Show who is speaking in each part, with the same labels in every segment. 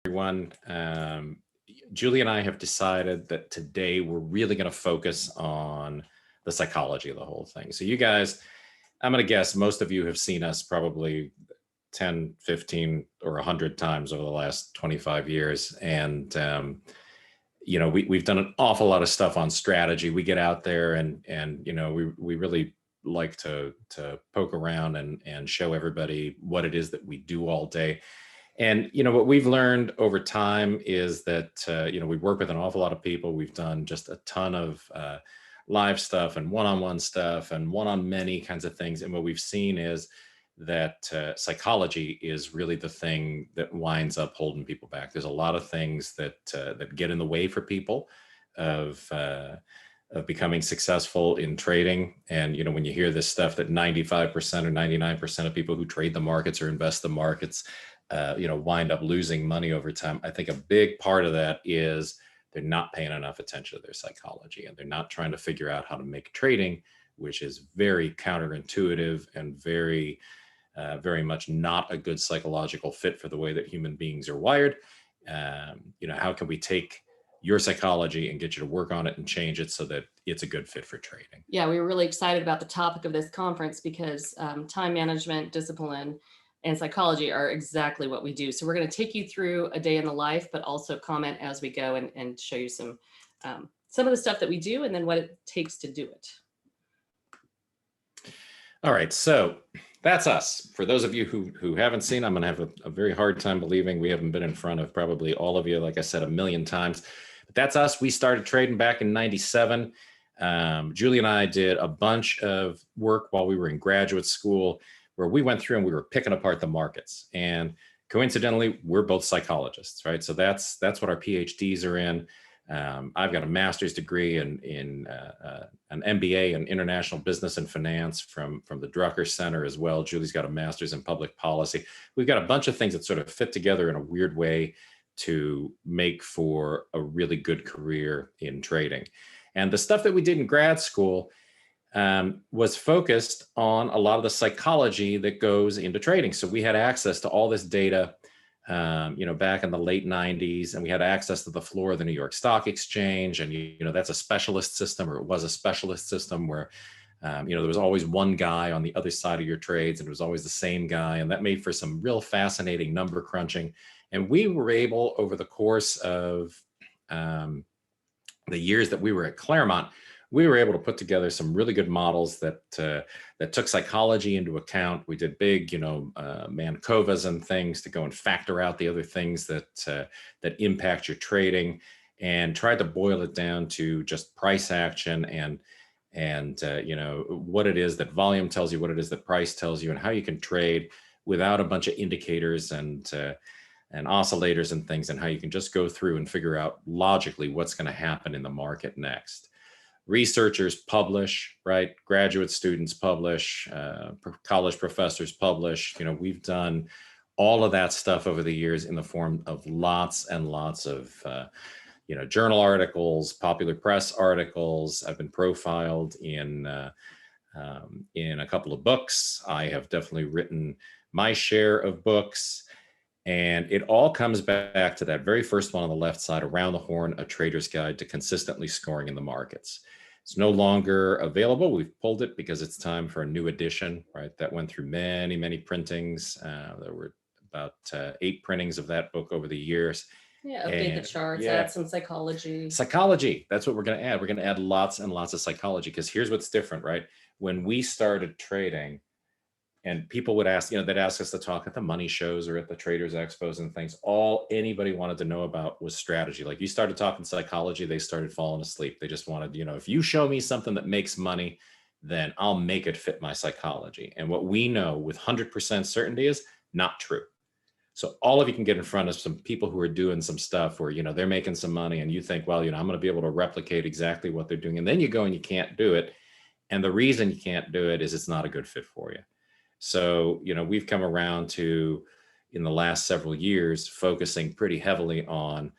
Speaker 1: Everyone. Julie and I have decided that today we're really going to focus on the psychology of the whole thing. So you guys, I'm going to guess most of you have seen us probably 10, 15, or 100 times over the last 25 years. And, we've done an awful lot of stuff on strategy. We get out there and we really like to poke around and show everybody what it is that we do all day. And, what we've learned over time is that, we work with an awful lot of people. We've done just a ton of live stuff and one-on-one stuff and one-on-many kinds of things. And what we've seen is that psychology is really the thing that winds up holding people back. There's a lot of things that get in the way for people of becoming successful in trading. And, when you hear this stuff that 95% or 99% of people who trade the markets or invest the markets wind up losing money over time. I think a big part of that is they're not paying enough attention to their psychology, and they're not trying to figure out how to make trading, which is very counterintuitive and very much not a good psychological fit for the way that human beings are wired. How can we take your psychology and get you to work on it and change it so that it's a good fit for trading?
Speaker 2: Yeah, we were really excited about the topic of this conference because time management, discipline, and psychology are exactly what we do. So we're going to take you through a day in the life, but also comment as we go and show you some of the stuff that we do and then what it takes to do it.
Speaker 1: All right, so that's us. For those of you who haven't seen, I'm going to have a very hard time believing we haven't been in front of probably all of you, like I said, 1,000,000 times. But that's us. We started trading back in '97. Julie and I did a bunch of work while we were in graduate school, where we went through and we were picking apart the markets. And coincidentally, we're both psychologists, right? So that's what our PhDs are in. I've got a master's degree in an MBA in international business and finance from the Drucker Center as well. Julie's got a master's in public policy. We've got a bunch of things that sort of fit together in a weird way to make for a really good career in trading. And the stuff that we did in grad school was focused on a lot of the psychology that goes into trading. So we had access to all this data, back in the late '90s, and we had access to the floor of the New York Stock Exchange. And, that's a specialist system, or it was a specialist system where, there was always one guy on the other side of your trades, and it was always the same guy. And that made for some real fascinating number crunching. And we were able, over the course of the years that we were at Claremont, we were able to put together some really good models that took psychology into account. We did big, Mankovas and things to go and factor out the other things that impact your trading, and tried to boil it down to just price action and what it is that volume tells you, what it is that price tells you, and how you can trade without a bunch of indicators and oscillators and things, and how you can just go through and figure out logically what's going to happen in the market next. Researchers publish, right? Graduate students publish, college professors publish. We've done all of that stuff over the years in the form of lots and lots of, journal articles, popular press articles. I've been profiled in a couple of books. I have definitely written my share of books. And it all comes back to that very first one on the left side, Around the Horn, A Trader's Guide to Consistently Scoring in the Markets. It's no longer available. We've pulled it because it's time for a new edition, right? That went through many, many printings. There were about 8 printings of that book over the years.
Speaker 2: Yeah, update the charts, add some psychology.
Speaker 1: Psychology, that's what we're going to add. We're going to add lots and lots of psychology, because here's what's different, right? When we started trading, and people would ask, they'd ask us to talk at the money shows or at the traders expos and things. All anybody wanted to know about was strategy. Like, you started talking psychology, they started falling asleep. They just wanted, if you show me something that makes money, then I'll make it fit my psychology. And what we know with 100% certainty is not true. So all of you can get in front of some people who are doing some stuff where, they're making some money, and you think, well, I'm going to be able to replicate exactly what they're doing. And then you go and you can't do it. And the reason you can't do it is it's not a good fit for you. So, we've come around to, in the last several years, focusing pretty heavily on,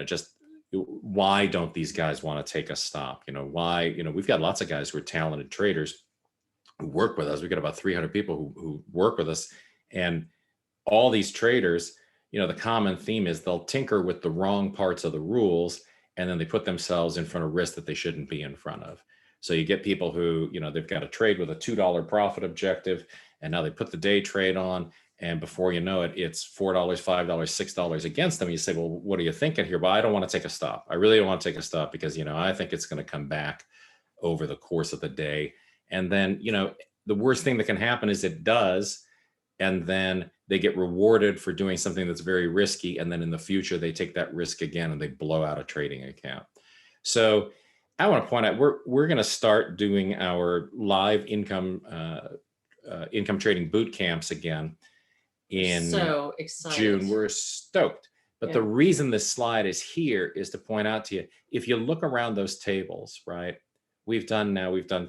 Speaker 1: just why don't these guys want to take a stop? Why, we've got lots of guys who are talented traders who work with us. We've got about 300 people who work with us, and all these traders, the common theme is they'll tinker with the wrong parts of the rules, and then they put themselves in front of risk that they shouldn't be in front of. So you get people who, they've got a trade with a $2 profit objective, and now they put the day trade on, and before you know it, it's $4, $5, $6 against them. You say, well, what are you thinking here? Well, I don't want to take a stop. I really don't want to take a stop because, I think it's going to come back over the course of the day. And then, the worst thing that can happen is it does. And then they get rewarded for doing something that's very risky. And then in the future, they take that risk again and they blow out a trading account. So I want to point out, we're going to start doing our live income trading boot camps again in
Speaker 2: so excited.
Speaker 1: June. We're stoked. But the reason this slide is here is to point out to you, if you look around those tables, right? We've done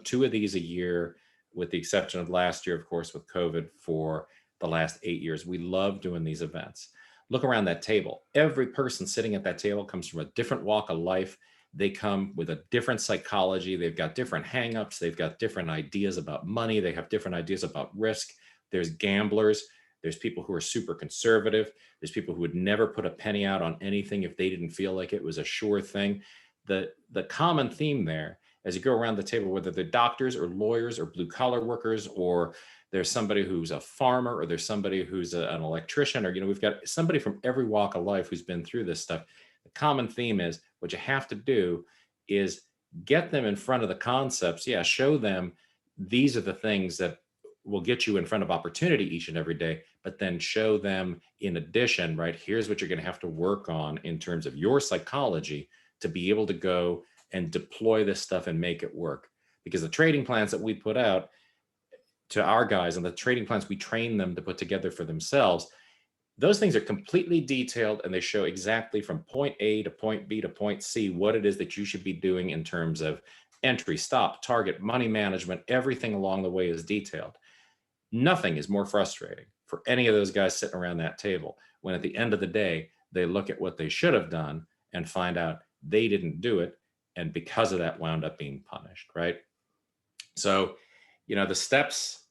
Speaker 1: 2 of these a year, with the exception of last year, of course, with COVID, for the last 8 years. We love doing these events. Look around that table. Every person sitting at that table comes from a different walk of life. They come with a different psychology. They've got different hangups. They've got different ideas about money. They have different ideas about risk. There's gamblers. There's people who are super conservative. There's people who would never put a penny out on anything if they didn't feel like it was a sure thing. The common theme there, as you go around the table, whether they're doctors or lawyers or blue collar workers, or there's somebody who's a farmer, or there's somebody who's an electrician, or, we've got somebody from every walk of life who's been through this stuff. The common theme is what you have to do is get them in front of the concepts. Yeah, show them these are the things that will get you in front of opportunity each and every day, but then show them in addition, right, here's what you're going to have to work on in terms of your psychology to be able to go and deploy this stuff and make it work. Because the trading plans that we put out to our guys and the trading plans we train them to put together for themselves, those things are completely detailed, and they show exactly from point A to point B to point C what it is that you should be doing in terms of entry, stop, target, money management. Everything along the way is detailed. Nothing is more frustrating for any of those guys sitting around that table when at the end of the day, they look at what they should have done and find out they didn't do it, and because of that wound up being punished, right? So, the steps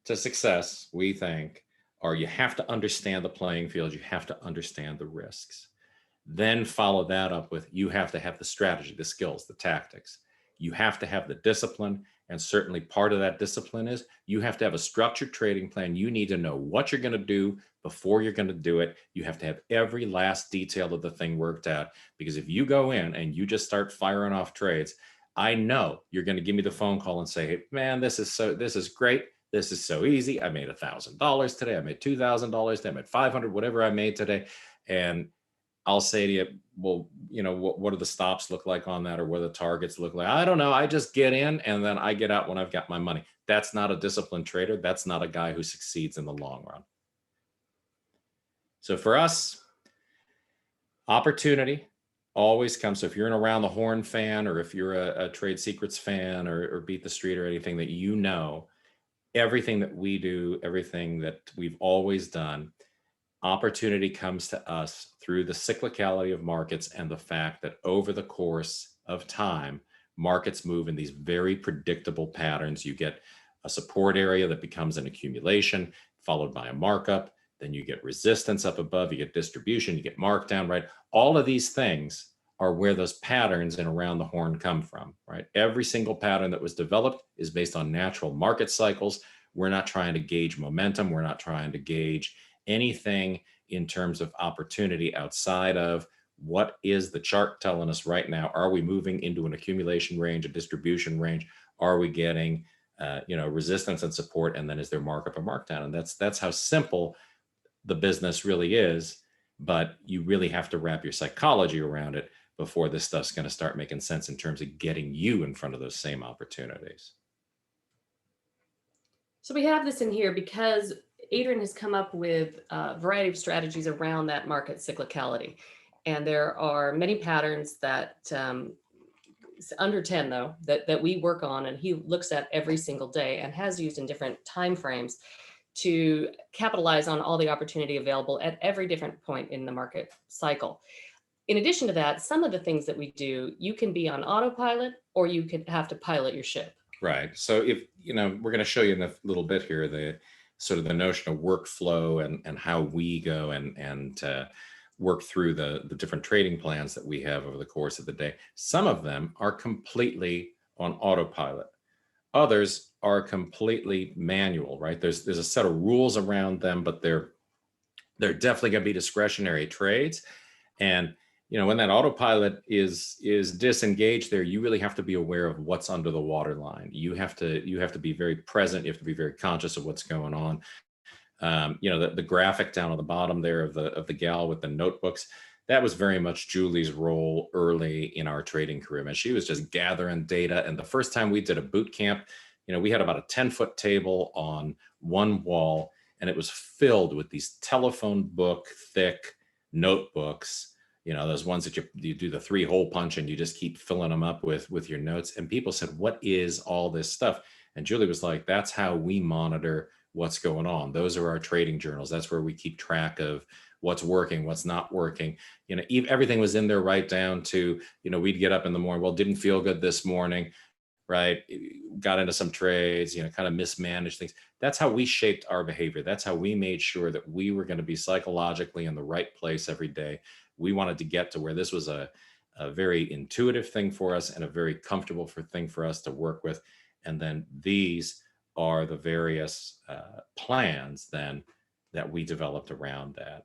Speaker 1: to success, we think, are you have to understand the playing field, you have to understand the risks. Then follow that up with, you have to have the strategy, the skills, the tactics. You have to have the discipline, and certainly part of that discipline is you have to have a structured trading plan. You need to know what you're going to do before you're going to do it. You have to have every last detail of the thing worked out, because if you go in and you just start firing off trades, I know you're going to give me the phone call and say, hey, man, this is great. This is so easy. I made $1,000 today. I made $2,000 today. I made 500, whatever I made today. And I'll say to you, well, what do the stops look like on that, or what do the targets look like? I don't know. I just get in and then I get out when I've got my money. That's not a disciplined trader. That's not a guy who succeeds in the long run. So for us, opportunity always comes. So if you're an Around the Horn fan, or if you're a Trade Secrets fan, or Beat the Street, or anything that everything that we do, everything that we've always done, opportunity comes to us through the cyclicality of markets and the fact that over the course of time, markets move in these very predictable patterns. You get a support area that becomes an accumulation, followed by a markup. Then you get resistance up above, you get distribution, you get markdown, right? All of these things are where those patterns in Around the Horn come from, right? Every single pattern that was developed is based on natural market cycles. We're not trying to gauge momentum. We're not trying to gauge anything in terms of opportunity outside of what is the chart telling us right now. Are we moving into an accumulation range, a distribution range? Are we getting resistance and support? And then is there markup or markdown? And that's how simple the business really is. But you really have to wrap your psychology around it before this stuff's going to start making sense in terms of getting you in front of those same opportunities.
Speaker 2: So we have this in here because Adrian has come up with a variety of strategies around that market cyclicality. And there are many patterns that under 10 though, that we work on, and he looks at every single day and has used in different time frames to capitalize on all the opportunity available at every different point in the market cycle. In addition to that, some of the things that we do, you can be on autopilot, or you could have to pilot your ship.
Speaker 1: Right. So if, we're going to show you in a little bit here, sort of the notion of workflow and how we go and work through the different trading plans that we have over the course of the day. Some of them are completely on autopilot. Others are completely manual, right? There's a set of rules around them, but they're definitely going to be discretionary trades. And when that autopilot is disengaged there, you really have to be aware of what's under the waterline. You have to be very present. You have to be very conscious of what's going on. The graphic down on the bottom there of the gal with the notebooks, that was very much Julie's role early in our trading career. And she was just gathering data. And the first time we did a boot camp, we had about a 10-foot table on one wall, and it was filled with these telephone book thick notebooks, those ones that you do the 3-hole punch and you just keep filling them up with your notes. And people said, what is all this stuff? And Julie was like, that's how we monitor what's going on. Those are our trading journals. That's where we keep track of what's working, what's not working. Everything was in there right down to, we'd get up in the morning, well, didn't feel good this morning, right? Got into some trades, kind of mismanaged things. That's how we shaped our behavior. That's how we made sure that we were going to be psychologically in the right place every day. We wanted to get to where this was a very intuitive thing for us and a very comfortable thing for us to work with. And then these are the various plans then that we developed around that.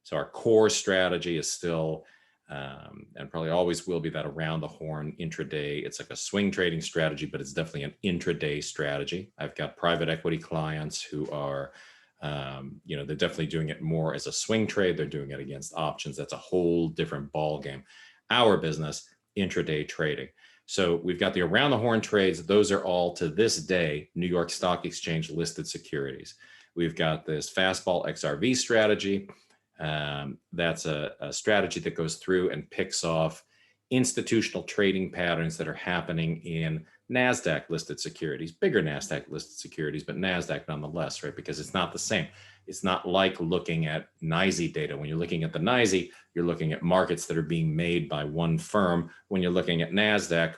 Speaker 1: So our core strategy is still, and probably always will be, that around the horn intraday. It's like a swing trading strategy, but it's definitely an intraday strategy. I've got private equity clients who are, they're definitely doing it more as a swing trade. They're doing it against options. That's a whole different ball game. Our business, intraday trading. So we've got the around the horn trades. Those are all, to this day, New York Stock Exchange listed securities. We've got this fastball XRV strategy. That's a strategy that goes through and picks off institutional trading patterns that are happening in Nasdaq listed securities, bigger Nasdaq listed securities, but Nasdaq nonetheless, right? Because it's not the same. It's not like looking at NYSE data. When you're looking at the NYSE, you're looking at markets that are being made by one firm. When you're looking at Nasdaq,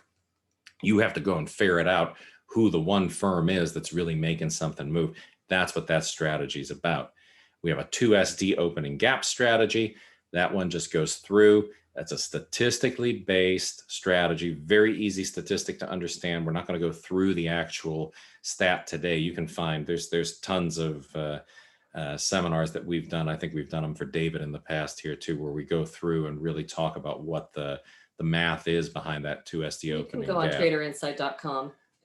Speaker 1: you have to go and ferret out who the one firm is that's really making something move. That's what that strategy is about. We have a 2SD opening gap strategy. That one just goes through. That's a statistically based strategy, very easy statistic to understand. We're not going to go through the actual stat today. You can find, there's tons of seminars that we've done. I think we've done them for David in the past here too, where we go through and really talk about what the math is behind that 2SD opening gap.
Speaker 2: You can go on TradeOutLoud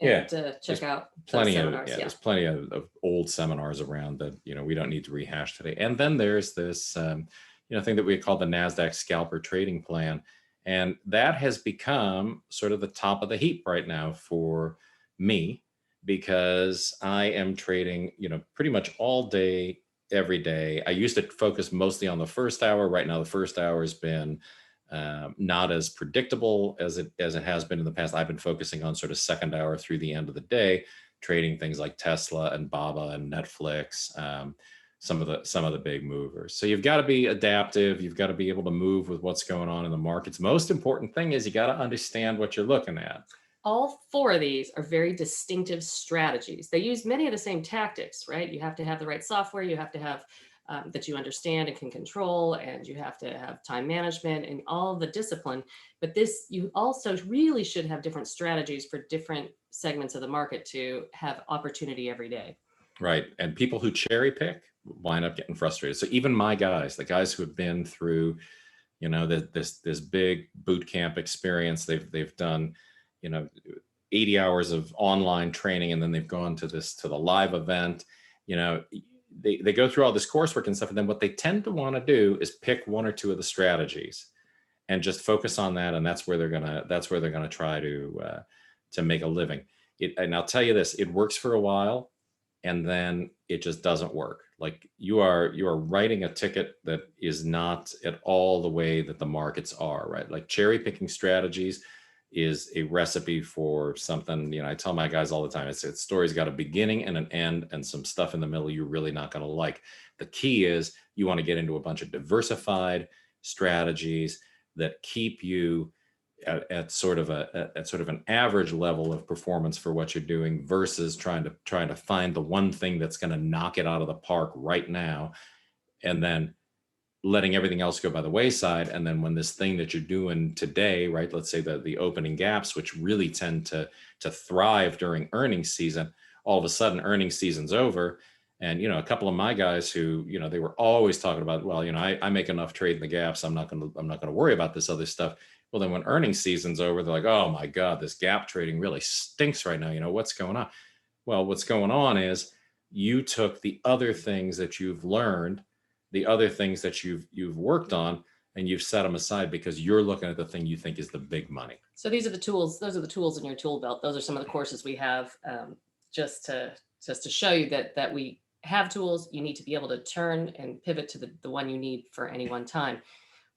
Speaker 2: and check out
Speaker 1: plenty
Speaker 2: those seminars.
Speaker 1: there's plenty of old seminars around that we don't need to rehash today. And then there's this thing that we call the Nasdaq Scalper Trading Plan, and that has become sort of the top of the heap right now for me, because I am trading pretty much all day every day. I used to focus mostly on the first hour. Right now the first hour has been not as predictable as it has been in the past. I've been focusing on sort of second hour through the end of the day, trading things like Tesla and Baba and Netflix, some of the big movers. So you've got to be adaptive. You've got to be able to move with what's going on in the markets. Most important thing is you got to understand what you're looking at.
Speaker 2: All four of these are very distinctive strategies. They use many of the same tactics, right? You have to have the right software. You have to have that you understand and can control, and you have to have time management and all the discipline. But you also really should have different strategies for different segments of the market to have opportunity every day.
Speaker 1: Right. And people who cherry pick wind up getting frustrated. So even my guys, the guys who have been through, this big boot camp experience, they've done, 80 hours of online training, and then they've gone to the live event, they go through all this coursework and stuff. And then what they tend to want to do is pick one or two of the strategies and just focus on that. And that's where they're gonna try to make a living. And I'll tell you this, it works for a while, and then it just doesn't work. Like you are writing a ticket that is not at all the way that the markets are, right? Like cherry picking strategies is a recipe for something, I tell my guys all the time, it's story's got a beginning and an end and some stuff in the middle you're really not going to like. The key is you want to get into a bunch of diversified strategies that keep you at sort of an average level of performance for what you're doing versus trying to find the one thing that's going to knock it out of the park right now, and then letting everything else go by the wayside. And then when this thing that you're doing today, right, let's say the opening gaps, which really tend to thrive during earnings season, all of a sudden earnings season's over. And, a couple of my guys who, they were always talking about, well, I make enough trading the gaps. I'm not going to worry about this other stuff. Well, then when earnings season's over, they're like, oh my God, this gap trading really stinks right now. What's going on? Well, what's going on is you took the other things that you've learned, the other things that you've worked on, and you've set them aside because you're looking at the thing you think is the big money.
Speaker 2: So these are the tools. Those are the tools in your tool belt. Those are some of the courses we have, just to show you that we have tools. You need to be able to turn and pivot to the one you need for any one time.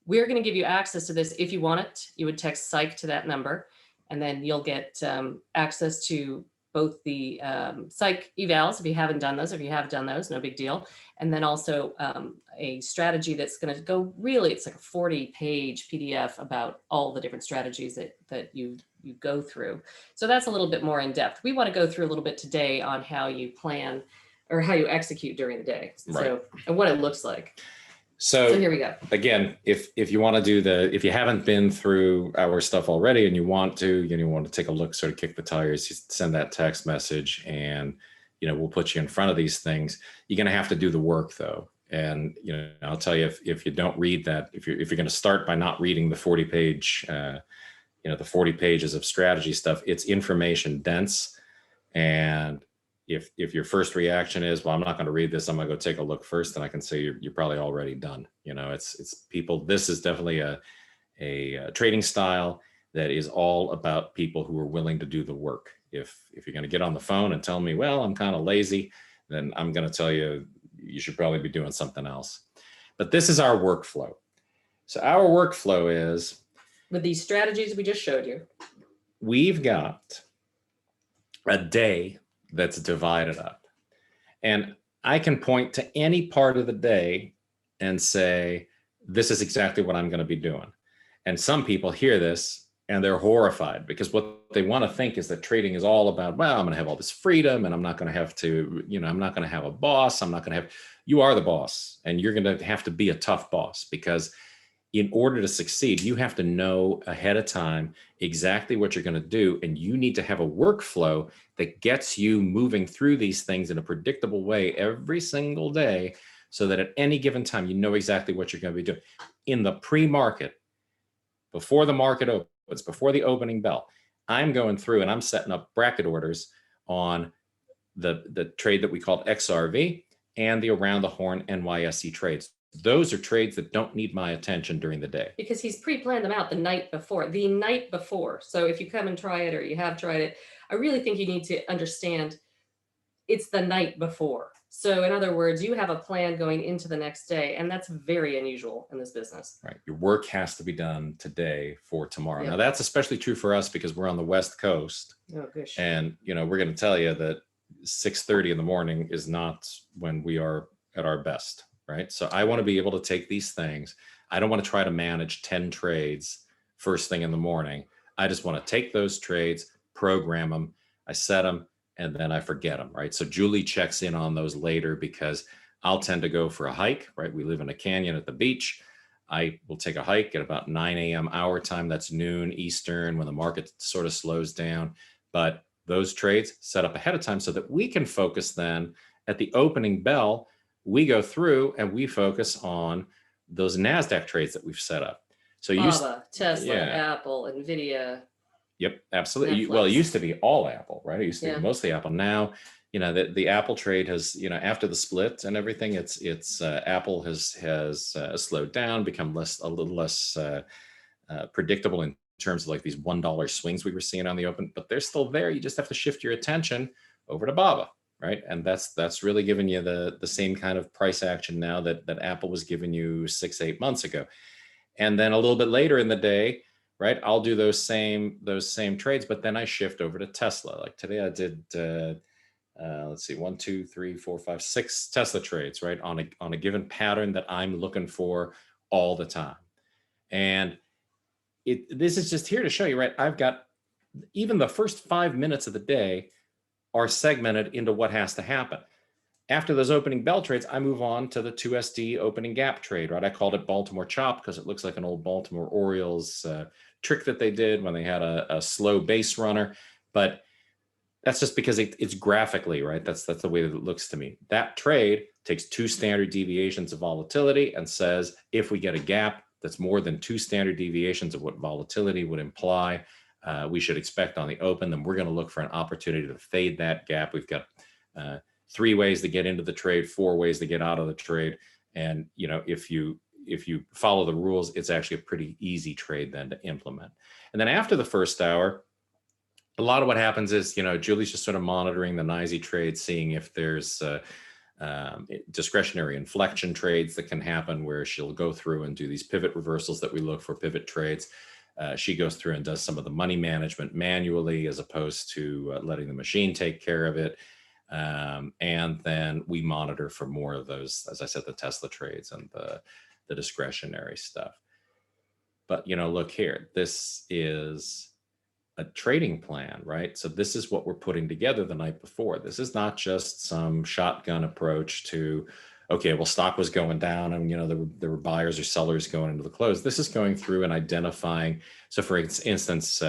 Speaker 2: We're going to give you access to this. If you want it, you would text psych to that number, and then you'll get access to both the psych evals if you haven't done those. If you have done those, no big deal. And then also a strategy that's going to go it's like a 40-page PDF about all the different strategies that you go through. So that's a little bit more in depth. We want to go through a little bit today on how you plan or how you execute during the day.
Speaker 1: Right.
Speaker 2: So, and what it looks like.
Speaker 1: So
Speaker 2: here we go.
Speaker 1: Again, if you want to do if you haven't been through our stuff already and you want to take a look, sort of kick the tires, just send that text message, and we'll put you in front of these things. You're going to have to do the work though. And I'll tell you, if you don't read that, if you're going to start by not reading the 40-page, the 40 pages of strategy stuff, it's information dense. And if your first reaction is, well, I'm not going to read this, I'm going to go take a look first, then I can say you're probably already done. It's people. This is definitely a trading style that is all about people who are willing to do the work. If you're going to get on the phone and tell me, well, I'm kind of lazy, then I'm going to tell you should probably be doing something else. But this is our workflow. So our workflow is,
Speaker 2: with these strategies we just showed you,
Speaker 1: we've got a day that's divided up. And I can point to any part of the day and say, this is exactly what I'm going to be doing. And some people hear this and they're horrified, because what they want to think is that trading is all about, well, I'm going to have all this freedom and I'm not going to have to, I'm not going to have a boss. You are the boss, and you're going to have to be a tough boss, because in order to succeed, you have to know ahead of time exactly what you're going to do. And you need to have a workflow that gets you moving through these things in a predictable way every single day, so that at any given time, you know exactly what you're going to be doing. In the pre-market, before the market opens, before the opening bell, I'm going through and I'm setting up bracket orders on the trade that we called XRV and the around the horn NYSE trades. Those are trades that don't need my attention during the day,
Speaker 2: because he's pre-planned them out the night before. So if you come and try it, or you have tried it, I really think you need to understand it's the night before. So in other words, you have a plan going into the next day, and that's very unusual in this business.
Speaker 1: Right. Your work has to be done today for tomorrow.
Speaker 2: Yep.
Speaker 1: Now that's especially true for us because we're on the West Coast.
Speaker 2: Oh, gosh.
Speaker 1: And, we're going to tell you that 6:30 in the morning is not when we are at our best. Right. So I want to be able to take these things. I don't want to try to manage 10 trades first thing in the morning. I just want to take those trades, program them, I set them, and then I forget them. Right. So Julie checks in on those later, because I'll tend to go for a hike. Right. We live in a canyon at the beach. I will take a hike at about 9 a.m. our time. That's noon Eastern, when the market sort of slows down. But those trades set up ahead of time so that we can focus then at the opening bell. We go through and we focus on those Nasdaq trades that we've set up. So
Speaker 2: Tesla, Apple, Nvidia.
Speaker 1: Yep, absolutely.
Speaker 2: Netflix.
Speaker 1: It used to be all Apple, right? It used to be
Speaker 2: Yeah.
Speaker 1: mostly Apple. Now, the Apple trade has, after the split and everything, Apple has slowed down, become a little less predictable in terms of like these $1 swings we were seeing on the open, but they're still there. You just have to shift your attention over to BABA. Right. And that's really giving you the same kind of price action now that Apple was giving you 6-8 months ago. And then a little bit later in the day, right, I'll do those same trades, but then I shift over to Tesla. Like today I did, let's see, 1, 2, 3, 4, 5, 6 Tesla trades, right, on a given pattern that I'm looking for all the time. And this is just here to show you, right? I've got even the first 5 minutes of the day are segmented into what has to happen. After those opening bell trades, I move on to the 2SD opening gap trade, right? I called it Baltimore Chop because it looks like an old Baltimore Orioles trick that they did when they had a slow base runner. But that's just because it's graphically, right? That's the way that it looks to me. That trade takes 2 standard deviations of volatility and says, if we get a gap that's more than 2 standard deviations of what volatility would imply, we should expect on the open, then we're going to look for an opportunity to fade that gap. We've got 3 ways to get into the trade, 4 ways to get out of the trade. And, you know, if you follow the rules, it's actually a pretty easy trade then to implement. And then after the first hour, a lot of what happens is, you know, Julie's just sort of monitoring the NYSE trade, seeing if there's discretionary inflection trades that can happen where she'll go through and do these pivot reversals that we look for, pivot trades. She goes through and does some of the money management manually as opposed to letting the machine take care of it. And then we monitor for more of those, as I said, the Tesla trades and the discretionary stuff. But, you know, look here, this is a trading plan, right? So this is what we're putting together the night before. This is not just some shotgun approach to, okay, well, stock was going down and, you know, there were buyers or sellers going into the close. This is going through and identifying. So for instance,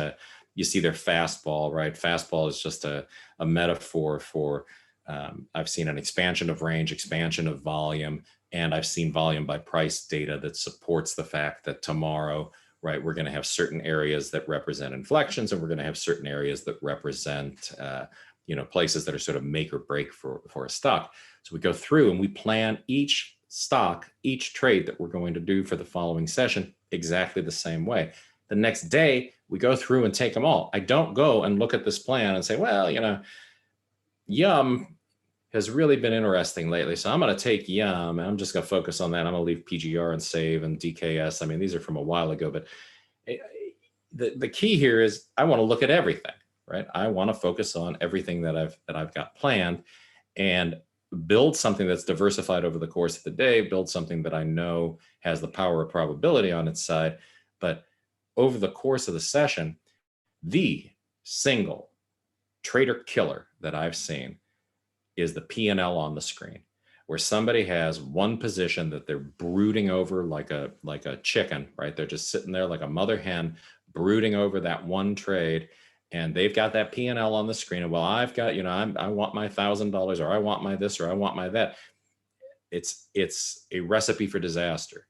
Speaker 1: you see their fastball, right? Fastball is just a metaphor for, I've seen an expansion of range, expansion of volume, and I've seen volume by price data that supports the fact that tomorrow, right, we're going to have certain areas that represent inflections, and we're going to have certain areas that represent, you know, places that are sort of make or break for a stock. So we go through and we plan each stock, each trade that we're going to do for the following session exactly the same way. The next day, we go through and take them all. I don't go and look at this plan and say, well, you know, Yum has really been interesting lately, so I'm going to take Yum and I'm just going to focus on that. I'm going to leave PGR and Save and DKS. I mean, these are from a while ago, but the key here is I want to look at everything, right? I want to focus on everything that I've got planned and build something that's diversified over the course of the day, build something that I know has the power of probability on its side. But over the course of the session, the single trader killer that I've seen is the P&L on the screen, where somebody has one position that they're brooding over like a chicken, right? They're just sitting there like a mother hen brooding over that one trade, and they've got that P&L on the screen. And well, I've got, you know, I want my $1,000, or I want my this, or I want my that. It's a recipe for disaster,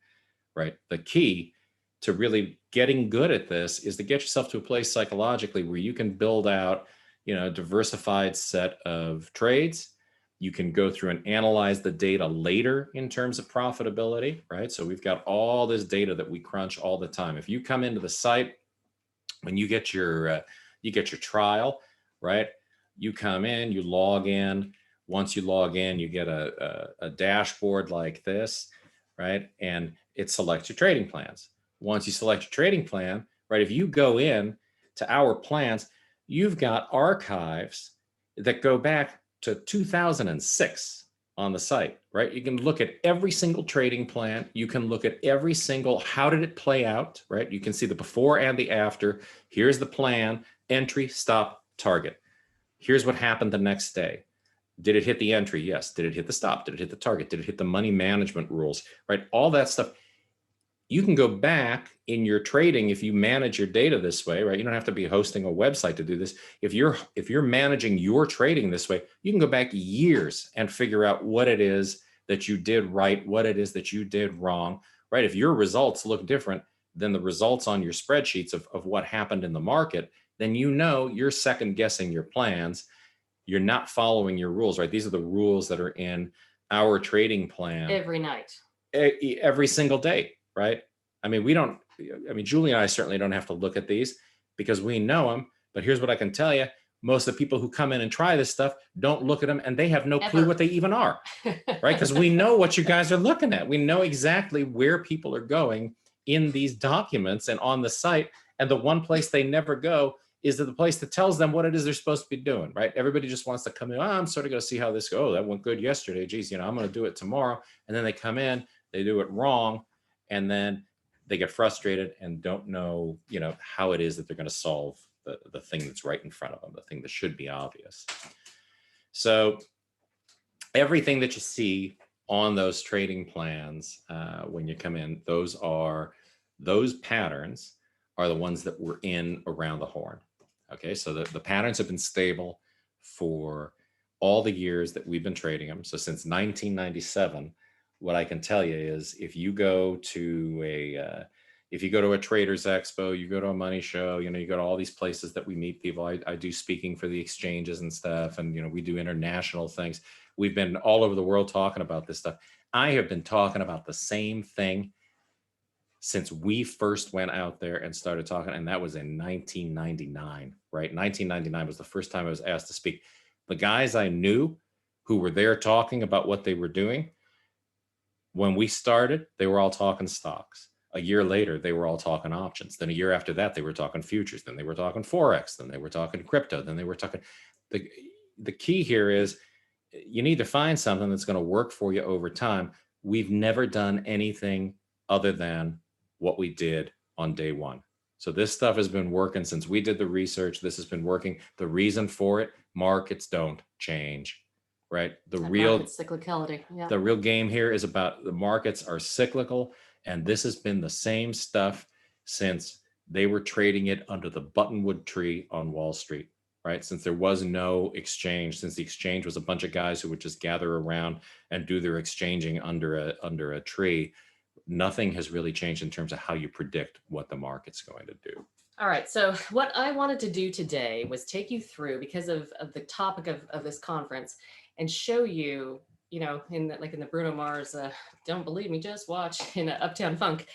Speaker 1: right? The key to really getting good at this is to get yourself to a place psychologically where you can build out, you know, a diversified set of trades. You can go through and analyze the data later in terms of profitability, right? So we've got all this data that we crunch all the time. If you come into the site, when you get your trial, right? You come in, you log in. Once you log in, you get a dashboard like this, right? And it selects your trading plans. Once you select your trading plan, right? If you go in to our plans, you've got archives that go back to 2006 on the site, right? You can look at every single trading plan. You can look at every single, how did it play out, right? You can see the before and the after. Here's the plan, entry, stop, target. Here's what happened the next day. Did it hit the entry? Yes. Did it hit the stop? Did it hit the target? Did it hit the money management rules, right? All that stuff. You can go back in your trading if you manage your data this way, right? You don't have to be hosting a website to do this. If you're managing your trading this way, you can go back years and figure out what it is that you did right, what it is that you did wrong, right? If your results look different than the results on your spreadsheets of what happened in the market, then you know you're second guessing your plans. You're not following your rules, right? These are the rules that are in our trading plan.
Speaker 2: Every night.
Speaker 1: Every single day. Right? I mean, Julie and I certainly don't have to look at these because we know them. But here's what I can tell you. Most of the people who come in and try this stuff don't look at them and they have no clue what they even are, right? Because we know what you guys are looking at. We know exactly where people are going in these documents and on the site. And the one place they never go is to the place that tells them what it is they're supposed to be doing, right? Everybody just wants to come in. Oh, I'm sort of going to see how this goes. Oh, that went good yesterday. Geez, you know, I'm going to do it tomorrow. And then they come in, they do it wrong. And then they get frustrated and don't know, how it is that they're going to solve the thing that's right in front of them, the thing that should be obvious. So everything that you see on those trading plans when you come in, those patterns are the ones that we're in around the horn. Okay, so the patterns have been stable for all the years that we've been trading them. So since 1997, what I can tell you is if you go to a traders expo, you go to a money show, you go to all these places that we meet people. I do speaking for the exchanges and stuff, and we do international things. We've been all over the world talking about this stuff. I have been talking about the same thing since we first went out there and started talking, and that was in 1999, right? 1999 was the first time I was asked to speak. The guys I knew who were there talking about what they were doing, when we started, they were all talking stocks. A year later, they were all talking options. Then a year after that, they were talking futures. Then they were talking Forex. Then they were talking crypto. Then they were talking. The key here is you need to find something that's going to work for you over time. We've never done anything other than what we did on day one. So this stuff has been working since we did the research. This has been working. The reason for it, markets don't change, right? The real
Speaker 2: cyclicality. Yeah.
Speaker 1: The real game here is about the markets are cyclical, and this has been the same stuff since they were trading it under the buttonwood tree on Wall Street, right? Since there was no exchange, since the exchange was a bunch of guys who would just gather around and do their exchanging under a tree, nothing has really changed in terms of how you predict what the market's going to do.
Speaker 2: All right. So what I wanted to do today was take you through, because of the topic of this conference, and show you, in the Bruno Mars, don't believe me, just watch, in Uptown Funk,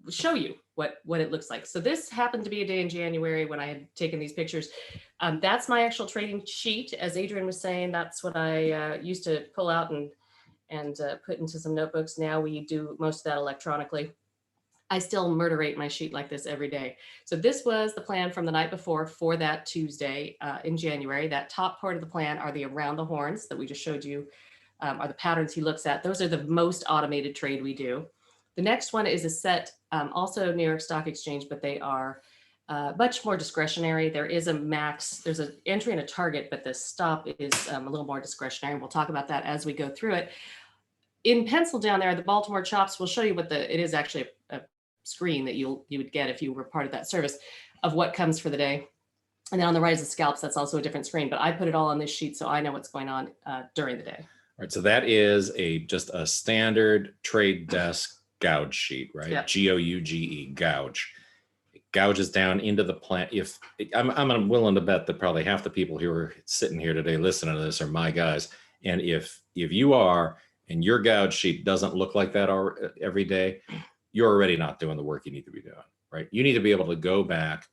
Speaker 2: show you what it looks like. So this happened to be a day in January when I had taken these pictures. That's my actual trading sheet. As Adrian was saying, that's what I used to pull out and put into some notebooks. Now we do most of that electronically. I still murderate my sheet like this every day. So this was the plan from the night before for that Tuesday in January. That top part of the plan are the around the horns that we just showed you, are the patterns he looks at. Those are the most automated trade we do. The next one is a set, also New York Stock Exchange, but they are much more discretionary. There is a max, there's an entry and a target, but the stop is a little more discretionary. We'll talk about that as we go through it. In pencil down there, the Baltimore chops will show you what it is actually a screen that you would get if you were part of that service of what comes for the day. And then on the right is the scalps. That's also a different screen, but I put it all on this sheet so I know what's going on during the day.
Speaker 1: All right, so that is just a standard trade desk gouge sheet, right? Yep. Gouge, gouge. It gouges down into the plan. If I'm willing to bet that probably half the people who are sitting here today listening to this are my guys, and if you are, and your gouge sheet doesn't look like that every day, you're already not doing the work you need to be doing, right? You need to be able to go back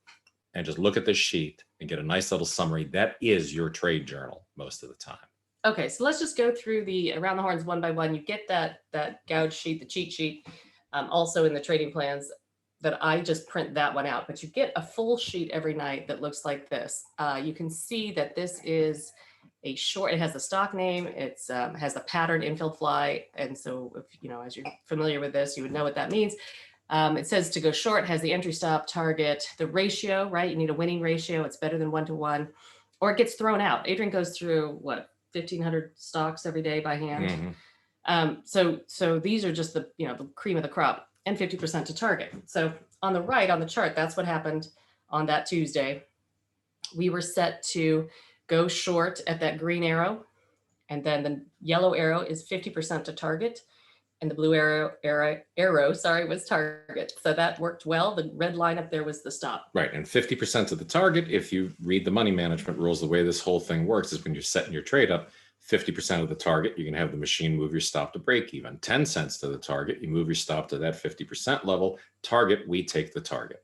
Speaker 1: and just look at this sheet and get a nice little summary. That is your trade journal most of the time.
Speaker 2: Okay, so let's just go through the around the horns one by one. You get that gouge sheet, the cheat sheet, also in the trading plans that I just print that one out, but you get a full sheet every night that looks like this. You can see that this is a short, it has the stock name, it's has the pattern infield fly. And so if, as you're familiar with this, you would know what that means. It says to go short, has the entry stop target, the ratio, right? You need a winning ratio. It's better than 1-to-1, or it gets thrown out. Adrian goes through 1,500 stocks every day by hand. Mm-hmm. So these are just the cream of the crop, and 50% to target. So on the right on the chart, that's what happened on that Tuesday. We were set to go short at that green arrow, and then the yellow arrow is 50% to target, and the blue arrow was target. So that worked well. The red line up there was the stop.
Speaker 1: Right, and 50% of the target, if you read the money management rules, the way this whole thing works is when you're setting your trade up, 50% of the target, you can have the machine move your stop to break even. 10 cents to the target, you move your stop to that 50% level. Target, we take the target.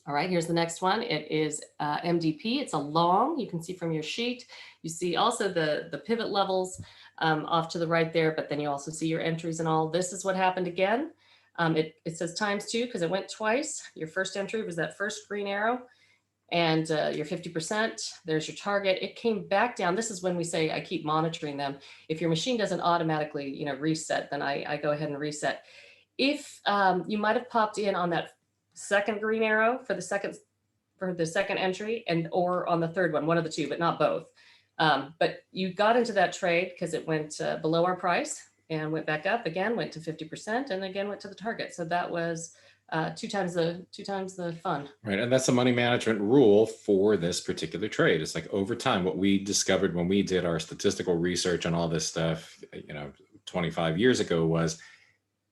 Speaker 2: All right, here's the next one. It is MDP. It's a long, you can see from your sheet. You see also the pivot levels off to the right there, but then you also see your entries and all. This is what happened again. It says ×2 because it went twice. Your first entry was that first green arrow, and your 50%, there's your target. It came back down. This is when we say I keep monitoring them. If your machine doesn't automatically reset, then I go ahead and reset. If you might have popped in on that second green arrow for the second entry, or on the third one of the two, but not both. But you got into that trade because it went below our price and went back up again, went to 50%, and again went to the target. So that was two times the fun.
Speaker 1: Right. And that's a money management rule for this particular trade. It's like over time, what we discovered when we did our statistical research on all this stuff, 25 years ago, was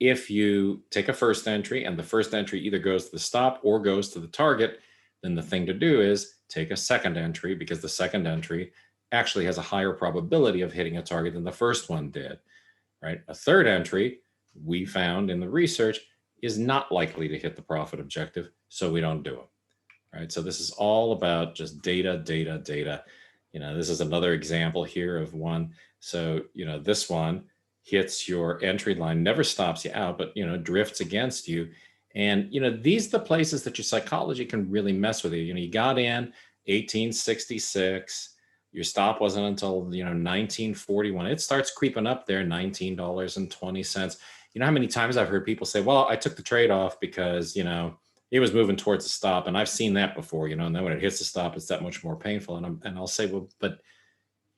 Speaker 1: if you take a first entry and the first entry either goes to the stop or goes to the target, then the thing to do is take a second entry, because the second entry actually has a higher probability of hitting a target than the first one did, right? A third entry, we found in the research, is not likely to hit the profit objective, so we don't do them, right? So this is all about just data, data, data. This is another example here of one. So, this one hits your entry line, never stops you out, but, drifts against you. And, these are the places that your psychology can really mess with you. You got in 1866, your stop wasn't until, 1941. It starts creeping up there, $19.20. You know how many times I've heard people say, well, I took the trade off because, it was moving towards the stop. And I've seen that before, and then when it hits the stop, it's that much more painful. And I'll say, well, but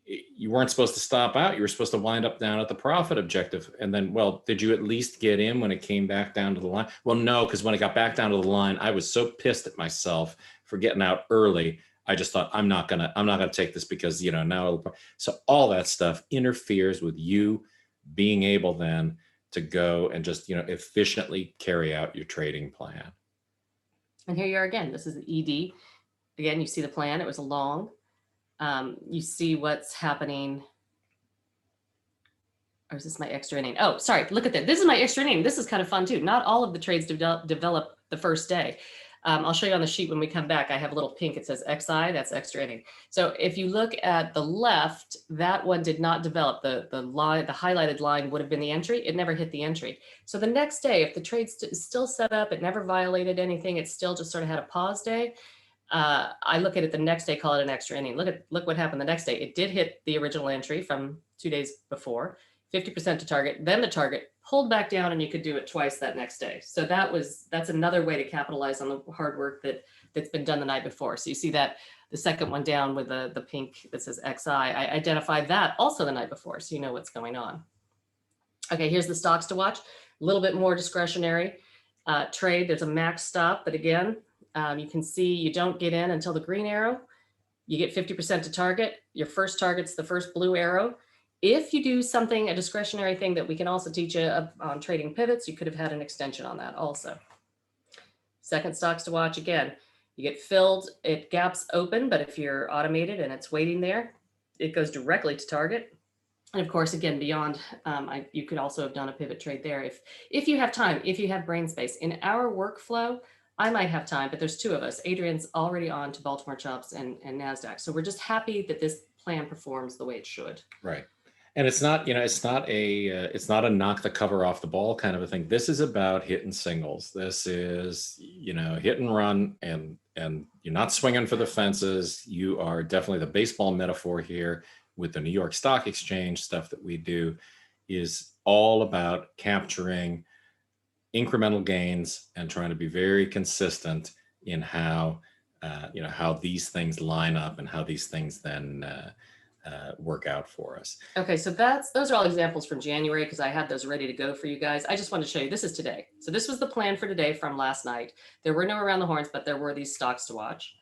Speaker 1: you weren't supposed to stop out. You were supposed to wind up down at the profit objective. And then, well, did you at least get in when it came back down to the line? Well, no, because when it got back down to the line, I was so pissed at myself for getting out early. I just thought, I'm not gonna take this because, now. So all that stuff interferes with you being able then to go and just, efficiently carry out your trading plan.
Speaker 2: And here you are again. This is the ED. Again, you see the plan. It was a long. You see what's happening. Or is this my extra inning? Oh, sorry. Look at that. This is my extra inning. This is kind of fun too. Not all of the trades develop the first day. I'll show you on the sheet when we come back. I have a little pink. It says XI. That's extra inning. So if you look at the left, that one did not develop. The highlighted line would have been the entry. It never hit the entry. So the next day, if the trade is still set up, it never violated anything. It still just sort of had a pause day. I look at it the next day, call it an extra inning. Look what happened the next day. It did hit the original entry from 2 days before, 50% to target. Then the target pulled back down, and you could do it twice that next day. So that's another way to capitalize on the hard work that's been done the night before. So you see that the second one down with the pink that says XI, I identified that also the night before, so you know what's going on. Okay, here's the stocks to watch. A little bit more discretionary trade. There's a max stop, but again, you can see you don't get in until the green arrow. You get 50% to target. Your first target's the first blue arrow. If you do something, a discretionary thing that we can also teach you on trading pivots, you could have had an extension on that also. Second stocks to watch, again, you get filled, it gaps open, but if you're automated and it's waiting there, it goes directly to target. And of course, again, beyond, you could also have done a pivot trade there if you have time, if you have brain space. In our workflow, I might have time, but there's two of us. Adrian's already on to Baltimore Chops and Nasdaq. So we're just happy that this plan performs the way it should.
Speaker 1: Right. And it's not, it's not a knock the cover off the ball kind of a thing. This is about hitting singles. This is, hit and run, and you're not swinging for the fences. You are definitely, the baseball metaphor here with the New York Stock Exchange stuff that we do is all about capturing incremental gains and trying to be very consistent in how these things line up and how these things then work out for us.
Speaker 2: Okay, so those are all examples from January because I had those ready to go for you guys. I just wanted to show you, this is today. So this was the plan for today from last night. There were no around the horns, but there were these stocks to watch.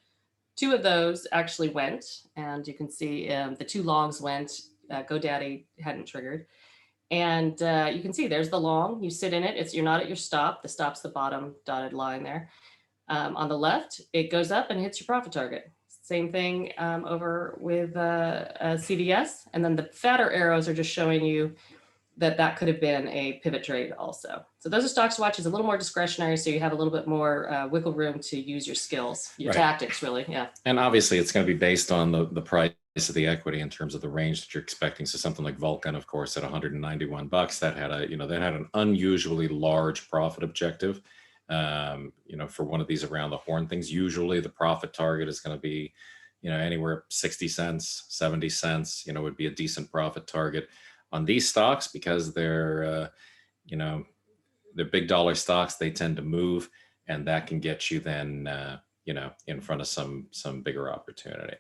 Speaker 2: Two of those actually went, and you can see the two longs went. GoDaddy hadn't triggered. And you can see there's the long, you sit in it, you're not at your stop. The stop's the bottom dotted line there. On the left, it goes up and hits your profit target. Same thing over with CVS. And then the fatter arrows are just showing you that could have been a pivot trade also. So those are stocks to watch. Is a little more discretionary, so you have a little bit more wiggle room to use your skills, your tactics, really. Yeah. And
Speaker 1: obviously, it's going to be based on the price of the equity in terms of the range that you're expecting. So something like Vulcan, of course, at $191, that had an unusually large profit objective. For one of these around the horn things, usually the profit target is going to be, anywhere 60 cents, 70 cents, would be a decent profit target on these stocks because they're, they're big dollar stocks, they tend to move, and that can get you then, in front of some bigger opportunity.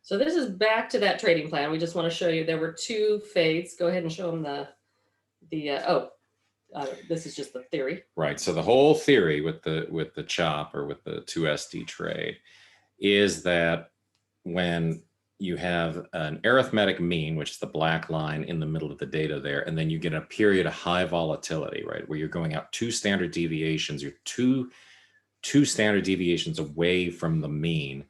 Speaker 2: So this is back to that trading plan. We just want to show you there were 2 fades. Go ahead and show them this is just the theory.
Speaker 1: Right. So the whole theory with the chop or with the 2SD trade is that when you have an arithmetic mean, which is the black line in the middle of the data there, and then you get a period of high volatility, right, where you're going out 2 standard deviations, you're two standard deviations away from the mean.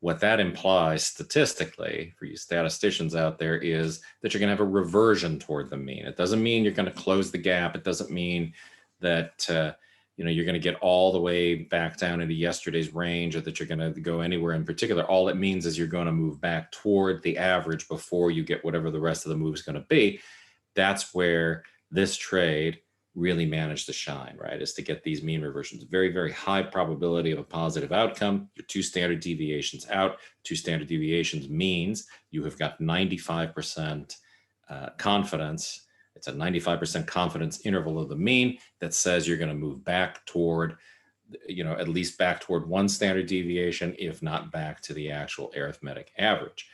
Speaker 1: What that implies statistically for you statisticians out there is that you're going to have a reversion toward the mean. It doesn't mean you're going to close the gap. It doesn't mean that you're going to get all the way back down into yesterday's range, or that you're going to go anywhere in particular. All it means is you're going to move back toward the average before you get whatever the rest of the move is going to be. That's where this trade really managed to shine, right? Is to get these mean reversions. Very, very high probability of a positive outcome. Your 2 standard deviations out. 2 standard deviations means you have got 95% confidence. It's a 95% confidence interval of the mean that says you're going to move back toward, at least back toward 1 standard deviation, if not back to the actual arithmetic average.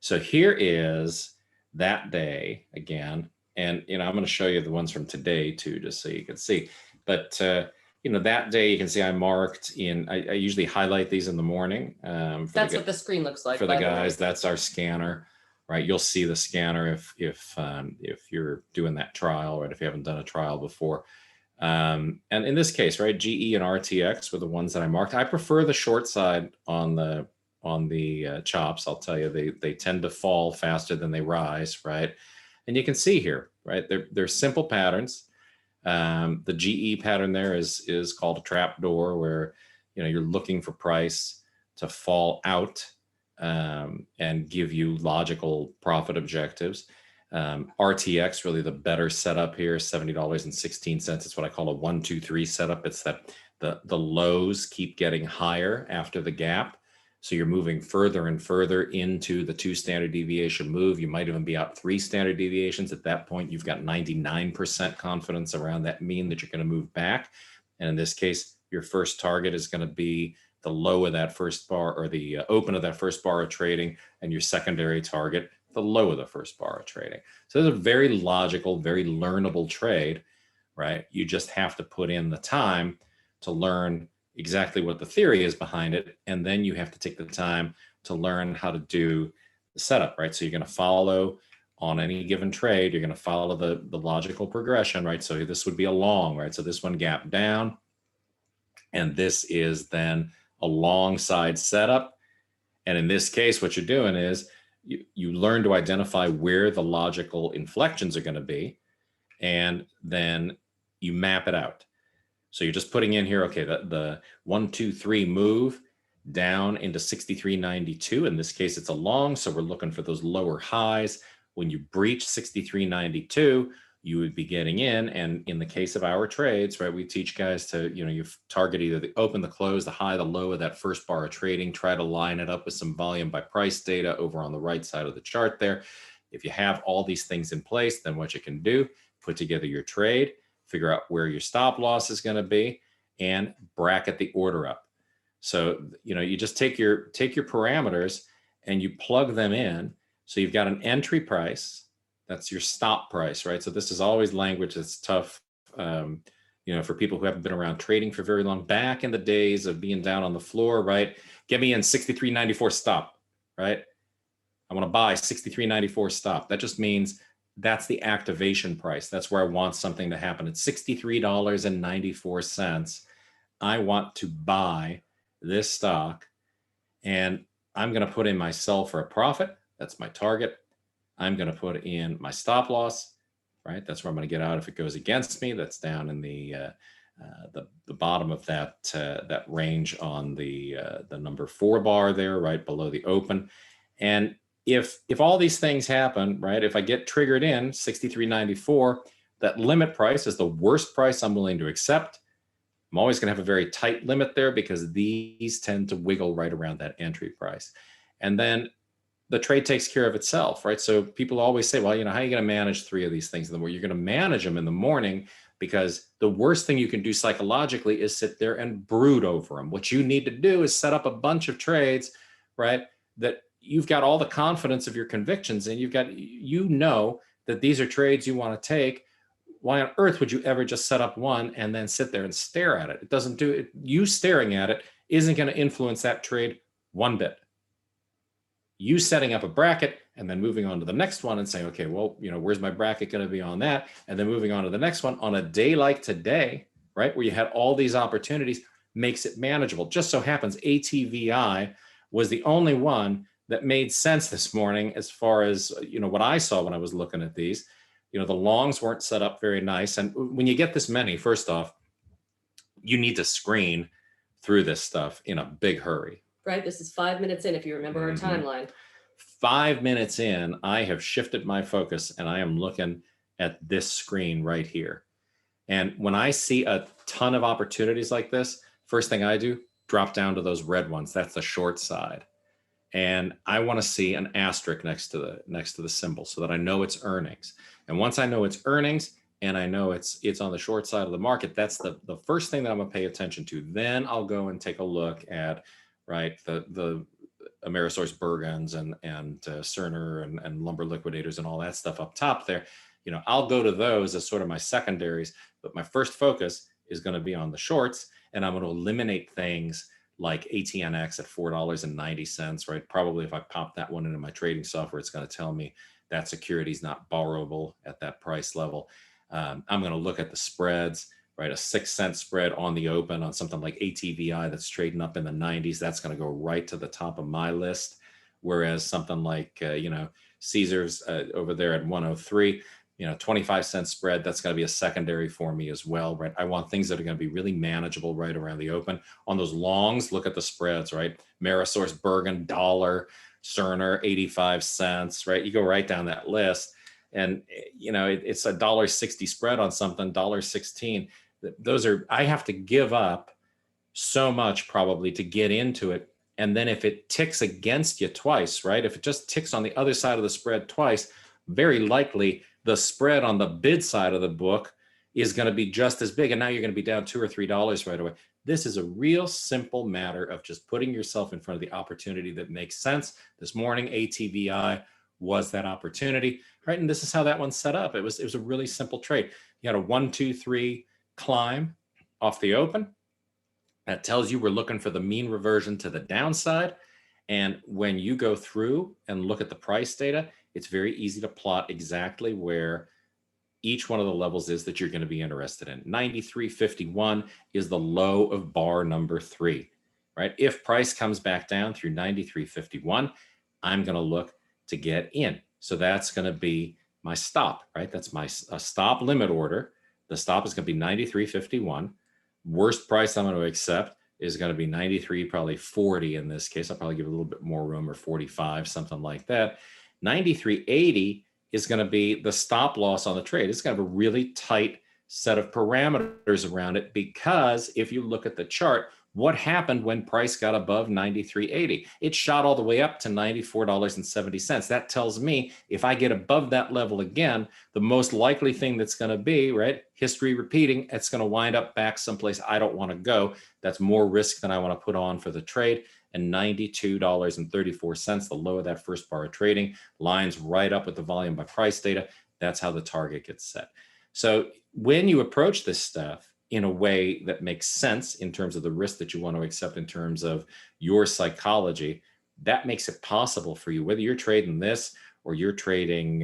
Speaker 1: So here is that day again. And, I'm going to show you the ones from today too, just so you can see. But, that day you can see I marked in, I usually highlight these in the morning.
Speaker 2: That's what the screen looks like.
Speaker 1: For the guys, that's our scanner, right? You'll see the scanner if you're doing that trial, right? If you haven't done a trial before. And in this case, right, GE and RTX were the ones that I marked. I prefer the short side on the chops. I'll tell you, they tend to fall faster than they rise, right? And you can see here, right, they're simple patterns. The GE pattern there is called a trap door, where you're looking for price to fall out and give you logical profit objectives. RTX, really the better setup here, $70.16. It's what I call a 1, 2, 3 setup. It's that the lows keep getting higher after the gap. So you're moving further and further into the 2 standard deviation move. You might even be out 3 standard deviations. At that point, you've got 99% confidence around that mean that you're going to move back. And in this case, your first target is going to be the low of that first bar, or the open of that first bar of trading, and your secondary target, the low of the first bar of trading. So it's a very logical, very learnable trade, right? You just have to put in the time to learn exactly what the theory is behind it. And then you have to take the time to learn how to do the setup, right? So you're going to follow on any given trade, you're going to follow the logical progression, right? So this would be a long, right? So this one gap down, and this is then a long side setup. And in this case, what you're doing is you learn to identify where the logical inflections are going to be, and then you map it out. So you're just putting in here, okay, the 1, 2, 3 move down into 63.92. In this case, it's a long, so we're looking for those lower highs. When you breach 63.92, you would be getting in. And in the case of our trades, right, we teach guys to, you target either the open, the close, the high, the low of that first bar of trading. Try to line it up with some volume by price data over on the right side of the chart there. If you have all these things in place, then what you can do, put together your trade, figure out where your stop loss is going to be, and bracket the order up. So, you just take your parameters and you plug them in. So you've got an entry price. That's your stop price, right? So this is always language that's tough, for people who haven't been around trading for very long. Back in the days of being down on the floor, right? Get me in 63.94 stop, right? I want to buy 63.94 stop. That just means that's the activation price. That's where I want something to happen. At $63.94, I want to buy this stock, and I'm going to put in my sell for a profit. That's my target. I'm going to put in my stop loss, right? That's where I'm going to get out if it goes against me. That's down in the bottom of that range on the number 4 bar there, right below the open. And if all these things happen, right, if I get triggered in 63.94, that limit price is the worst price I'm willing to accept. I'm always going to have a very tight limit there because these tend to wiggle right around that entry price. And then the trade takes care of itself, right? So people always say, well, how are you going to manage 3 of these things in the morning? You're going to manage them in the morning because the worst thing you can do psychologically is sit there and brood over them. What you need to do is set up a bunch of trades, right, that you've got all the confidence of your convictions and you know that these are trades you want to take. Why on earth would you ever just set up one and then sit there and stare at it? It doesn't do it. You staring at it isn't going to influence that trade one bit. You setting up a bracket and then moving on to the next one and saying, okay, well, where's my bracket going to be on that? And then moving on to the next one on a day like today, right, where you had all these opportunities, makes it manageable. Just so happens ATVI was the only one that made sense this morning as far as, what I saw when I was looking at these. The longs weren't set up very nice. And when you get this many, first off, you need to screen through this stuff in a big hurry.
Speaker 2: Right. This is 5 minutes in, if you remember our timeline.
Speaker 1: 5 minutes in, I have shifted my focus and I am looking at this screen right here. And when I see a ton of opportunities like this, first thing I do, drop down to those red ones. That's the short side. And I want to see an asterisk next to the symbol so that I know it's earnings. And once I know it's earnings and I know it's on the short side of the market, that's the first thing that I'm going to pay attention to. Then I'll go and take a look at, right, the Amerisource Bergens and Cerner and Lumber Liquidators and all that stuff up top there. I'll go to those as sort of my secondaries, but my first focus is going to be on the shorts, and I'm going to eliminate things like ATNX at $4.90, right? Probably if I pop that one into my trading software, it's going to tell me that security is not borrowable at that price level. I'm going to look at the spreads, right? A 6-cent spread on the open on something like ATVI that's trading up in the 90s. That's going to go right to the top of my list. Whereas something like, Caesars over there at 103, 25-cent spread, that's going to be a secondary for me as well, right? I want things that are going to be really manageable right around the open. On those longs, look at the spreads, right? Amerisource Bergen, dollar, Cerner, 85 cents, right? You go right down that list and, it's $1.60 spread on something, $1.16. Those are, I have to give up so much probably to get into it. And then if it ticks against you twice, right? If it just ticks on the other side of the spread twice, very likely the spread on the bid side of the book is going to be just as big. And now you're going to be down $2 or $3 right away. This is a real simple matter of just putting yourself in front of the opportunity that makes sense. This morning, ATVI was that opportunity, right? And this is how that one's set up. It was a really simple trade. You had a 1, 2, 3 climb off the open. That tells you we're looking for the mean reversion to the downside. And when you go through and look at the price data, it's very easy to plot exactly where each one of the levels is that you're going to be interested in. 93.51 is the low of bar number 3, right? If price comes back down through 93.51, I'm going to look to get in. So that's going to be my stop, right? That's my stop limit order. The stop is going to be 93.51. Worst price I'm going to accept is going to be 93, probably 40 in this case. I'll probably give a little bit more room, or 45, something like that. 93.80 is going to be the stop loss on the trade. It's going to have a really tight set of parameters around it, because if you look at the chart, what happened when price got above 93.80? It shot all the way up to $94.70. That tells me if I get above that level again, the most likely thing that's going to be, right, history repeating, it's going to wind up back someplace I don't want to go. That's more risk than I want to put on for the trade. And $92.34, the low of that first bar of trading, lines right up with the volume by price data. That's how the target gets set. So when you approach this stuff in a way that makes sense in terms of the risk that you want to accept in terms of your psychology, that makes it possible for you, whether you're trading this or you're trading,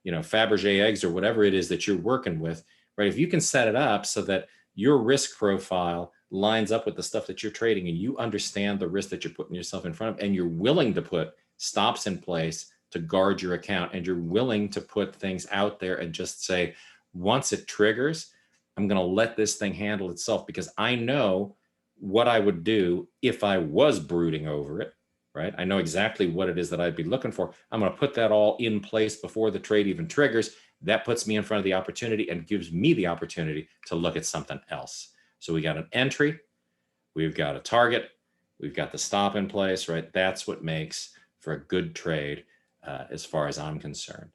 Speaker 1: Fabergé eggs or whatever it is that you're working with, right? If you can set it up so that your risk profile lines up with the stuff that you're trading and you understand the risk that you're putting yourself in front of, and you're willing to put stops in place to guard your account, and you're willing to put things out there and just say, once it triggers, I'm going to let this thing handle itself, because I know what I would do if I was brooding over it, right? I know exactly what it is that I'd be looking for. I'm going to put that all in place before the trade even triggers. That puts me in front of the opportunity and gives me the opportunity to look at something else. So we got an entry, we've got a target, we've got the stop in place, right? That's what makes for a good trade as far as I'm concerned.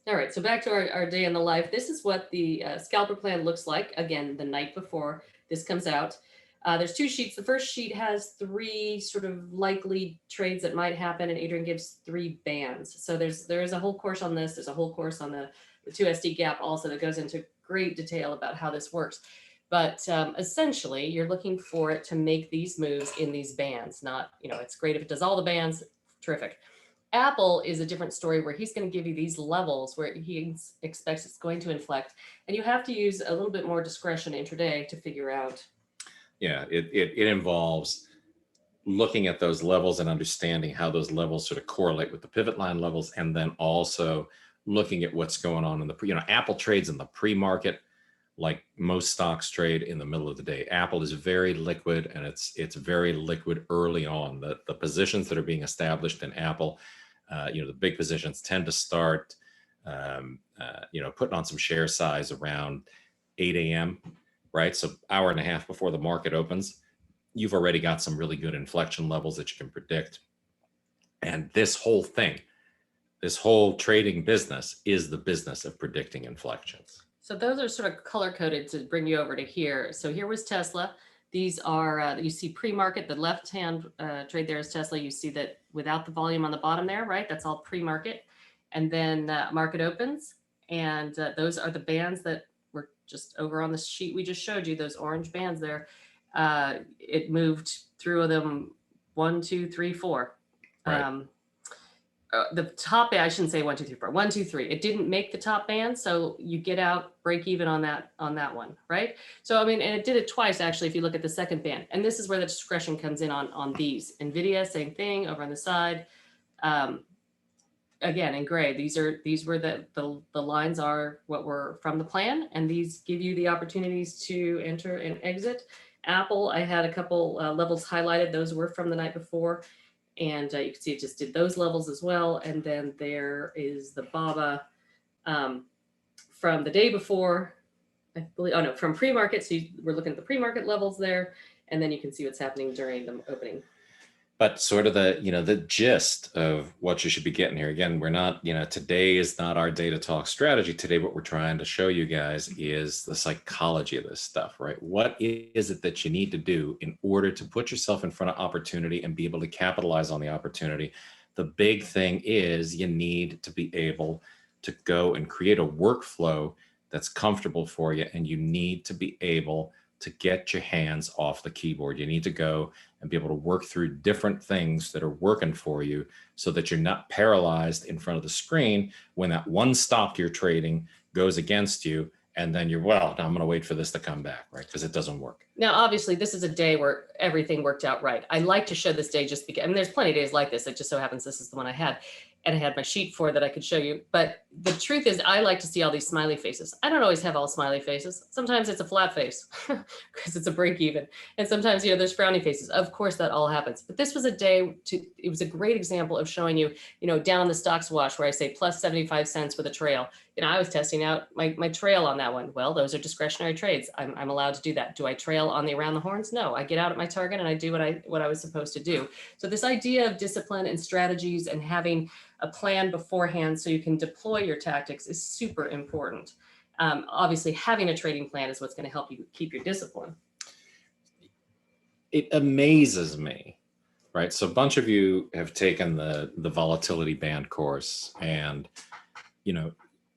Speaker 2: All right, so back to our day in the life. This is what the Scalper Plan looks like, again, the night before this comes out. There's two sheets. The first sheet has three sort of likely trades that might happen, and Adrian gives three bands. So there is a whole course on this. There's a whole course on the 2SD gap also that goes into great detail about how this works. But essentially, you're looking for it to make these moves in these bands. Not, it's great if it does all the bands, terrific. Apple is a different story where he's going to give you these levels where he expects it's going to inflect, and you have to use a little bit more discretion intraday to figure out.
Speaker 1: Yeah, it involves looking at those levels and understanding how those levels sort of correlate with the pivot line levels, and then also looking at what's going on in the Apple trades in the pre-market like most stocks trade in the middle of the day. Apple is very liquid, and it's very liquid early on. The positions that are being established in Apple, the big positions tend to start, putting on some share size around 8 a.m., right? So hour and a half before the market opens, you've already got some really good inflection levels that you can predict. And this whole trading business is the business of predicting inflections.
Speaker 2: So those are sort of color coded to bring you over to here. So here was Tesla. These are, you see pre-market, the left-hand trade there is Tesla. You see that without the volume on the bottom there, right? That's all pre-market. And then market opens. And those are the bands that were just over on the sheet we just showed you, those orange bands there. It moved through them 1, 2, 3, 4.
Speaker 1: Right.
Speaker 2: The top band, I shouldn't say 1, 2, 3, 4, 1, 2, 3. It didn't make the top band, so you get out, break even on that one, right? So I mean, and it did it twice actually. If you look at the second band, and this is where the discretion comes in on these. Nvidia, same thing over on the side. Again, in gray, these were the lines are what were from the plan, and these give you the opportunities to enter and exit. Apple, I had a couple levels highlighted; those were from the night before. And you can see it just did those levels as well. And then there is the BABA from the day before, I believe, from pre-market. So we're looking at the pre-market levels there. And then you can see what's happening during the opening.
Speaker 1: But sort of the gist of what you should be getting here. Again, we're not, today is not our day to talk strategy. Today, what we're trying to show you guys is the psychology of this stuff, right? What is it that you need to do in order to put yourself in front of opportunity and be able to capitalize on the opportunity? The big thing is you need to be able to go and create a workflow that's comfortable for you, and you need to be able to get your hands off the keyboard. You need to go and be able to work through different things that are working for you so that you're not paralyzed in front of the screen when that one stock you're trading goes against you. And then now I'm going to wait for this to come back, right? Because it doesn't work.
Speaker 2: Now, obviously, this is a day where everything worked out right. I like to show this day just because, there's plenty of days like this. It just so happens this is the one I had. And I had my sheet for that I could show you. But the truth is, I like to see all these smiley faces. I don't always have all smiley faces. Sometimes it's a flat face because it's a break even. And sometimes, there's frowny faces. Of course, that all happens. But this was it was a great example of showing you, down on the stocks wash where I say plus 75 cents with a trail. I was testing out my trail on that one. Well, those are discretionary trades. I'm allowed to do that. Do I trail on the around the horns? No, I get out at my target and I do what I was supposed to do. So this idea of discipline and strategies and having a plan beforehand so you can deploy your tactics is super important. Obviously, having a trading plan is what's going to help you keep your discipline.
Speaker 1: It amazes me, right? So a bunch of you have taken the volatility band course, and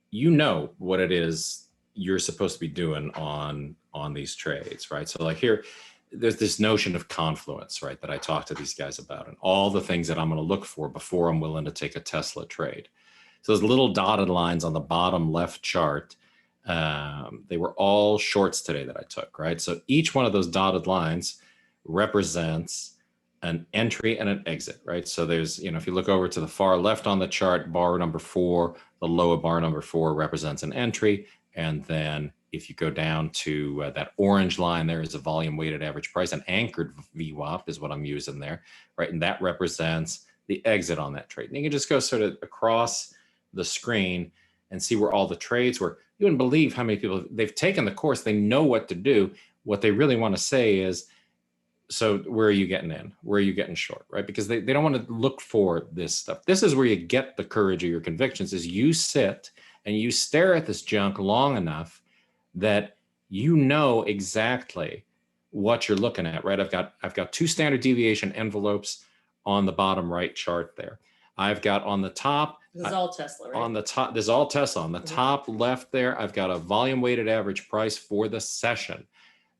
Speaker 1: you know what it is you're supposed to be doing on these trades, right? So like here, there's this notion of confluence, right, that I talk to these guys about, and all the things that I'm going to look for before I'm willing to take a Tesla trade. So those little dotted lines on the bottom left chart, they were all shorts today that I took, right? So each one of those dotted lines represents an entry and an exit, right? So there's, if you look over to the far left on the chart, bar number 4, the lower bar number 4 represents an entry. And then if you go down to that orange line, there is a volume weighted average price. An anchored VWAP is what I'm using there, right? And that represents the exit on that trade. And you can just go sort of across the screen and see where all the trades were. You wouldn't believe how many people, they've taken the course, they know what to do. What they really want to say is, so where are you getting in? Where are you getting short, right? Because they don't want to look for this stuff. This is where you get the courage of your convictions, is you sit and you stare at this junk long enough that you know exactly what you're looking at, right? I've got 2 standard deviation envelopes on the bottom right chart there. I've got on the top,
Speaker 2: This is all Tesla, right?
Speaker 1: on the top, this is all Tesla. On the top left there, I've got a volume weighted average price for the session.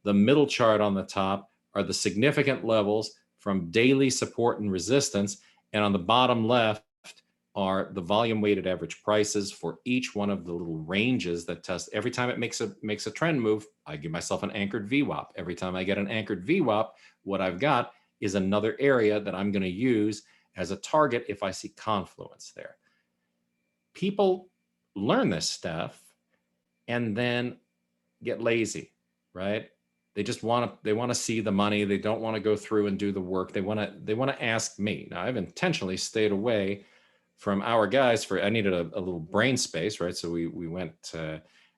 Speaker 1: The middle chart on the top are the significant levels from daily support and resistance. And on the bottom left are the volume weighted average prices for each one of the little ranges that test. Every time it makes a trend move, I give myself an anchored VWAP. Every time I get an anchored VWAP, what I've got is another area that I'm going to use as a target if I see confluence there. People learn this stuff and then get lazy, right? They just want to see the money. They don't want to go through and do the work. They want to ask me. Now, I've intentionally stayed away from our guys for, I needed a little brain space, right? So we went,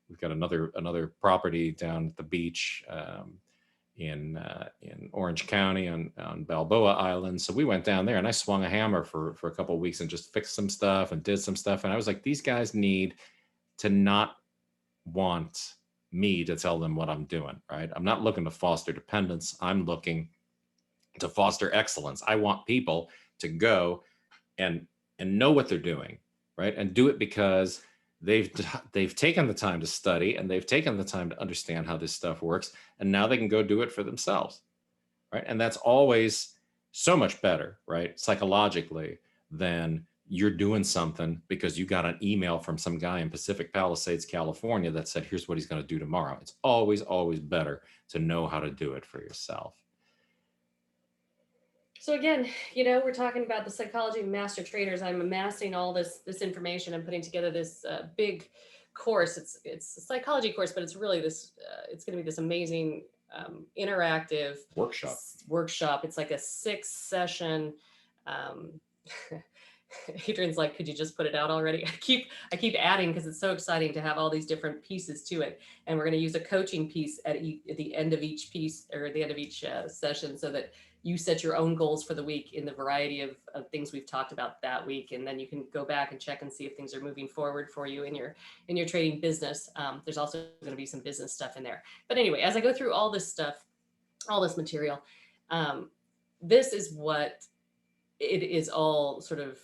Speaker 1: we've got another property down at the beach in Orange County on Balboa Island. So we went down there and I swung a hammer for a couple of weeks and just fixed some stuff and did some stuff. And I was like, these guys need to not want me to tell them what I'm doing, right? I'm not looking to foster dependence. I'm looking to foster excellence. I want people to go and know what they're doing, right? And do it because they've taken the time to study and they've taken the time to understand how this stuff works. And now they can go do it for themselves, right? And that's always so much better, right? Psychologically, than you're doing something because you got an email from some guy in Pacific Palisades, California that said, here's what he's going to do tomorrow. It's always, always better to know how to do it for yourself.
Speaker 2: So again, we're talking about the psychology of master traders. I'm amassing all this information. I'm putting together this big course. It's a psychology course, but it's really this. It's going to be this amazing interactive workshop. It's like a 6-session. Adrian's like, could you just put it out already? I keep adding because it's so exciting to have all these different pieces to it. And we're going to use a coaching piece at the end of each piece or at the end of each session so that you set your own goals for the week in the variety of things we've talked about that week. And then you can go back and check and see if things are moving forward for you in your trading business. There's also going to be some business stuff in there. But anyway, as I go through all this stuff, all this material, this is what it is all sort of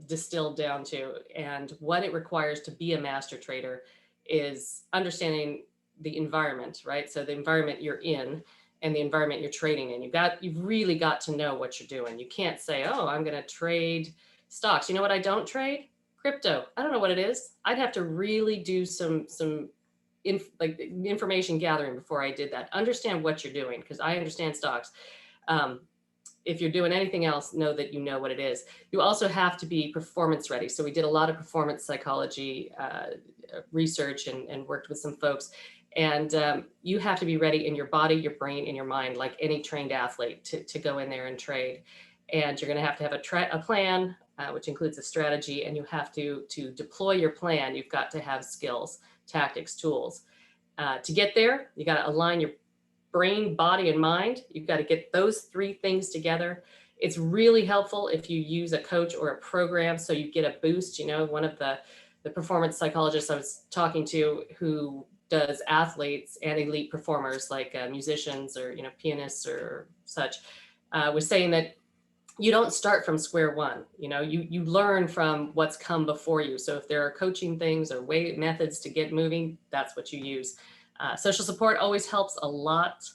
Speaker 2: distilled down to. And what it requires to be a master trader is understanding the environment, right? So the environment you're in and the environment you're trading in. You've really got to know what you're doing. You can't say, oh, I'm going to trade stocks. You know what I don't trade? Crypto. I don't know what it is. I'd have to really do some information gathering before I did that. Understand what you're doing, because I understand stocks. If you're doing anything else, know that you know what it is. You also have to be performance ready. So we did a lot of performance psychology research and worked with some folks. And you have to be ready in your body, your brain, and your mind, like any trained athlete, to go in there and trade. And you're going to have a plan, which includes a strategy, and you have to deploy your plan. You've got to have skills, tactics, tools. To get there, you got to align your brain, body, and mind. You've got to get those 3 things together. It's really helpful if you use a coach or a program so you get a boost. One of the performance psychologists I was talking to who does athletes and elite performers like musicians or pianists or such was saying that you don't start from square one. You learn from what's come before you. So if there are coaching things or methods to get moving, that's what you use. Social support always helps a lot.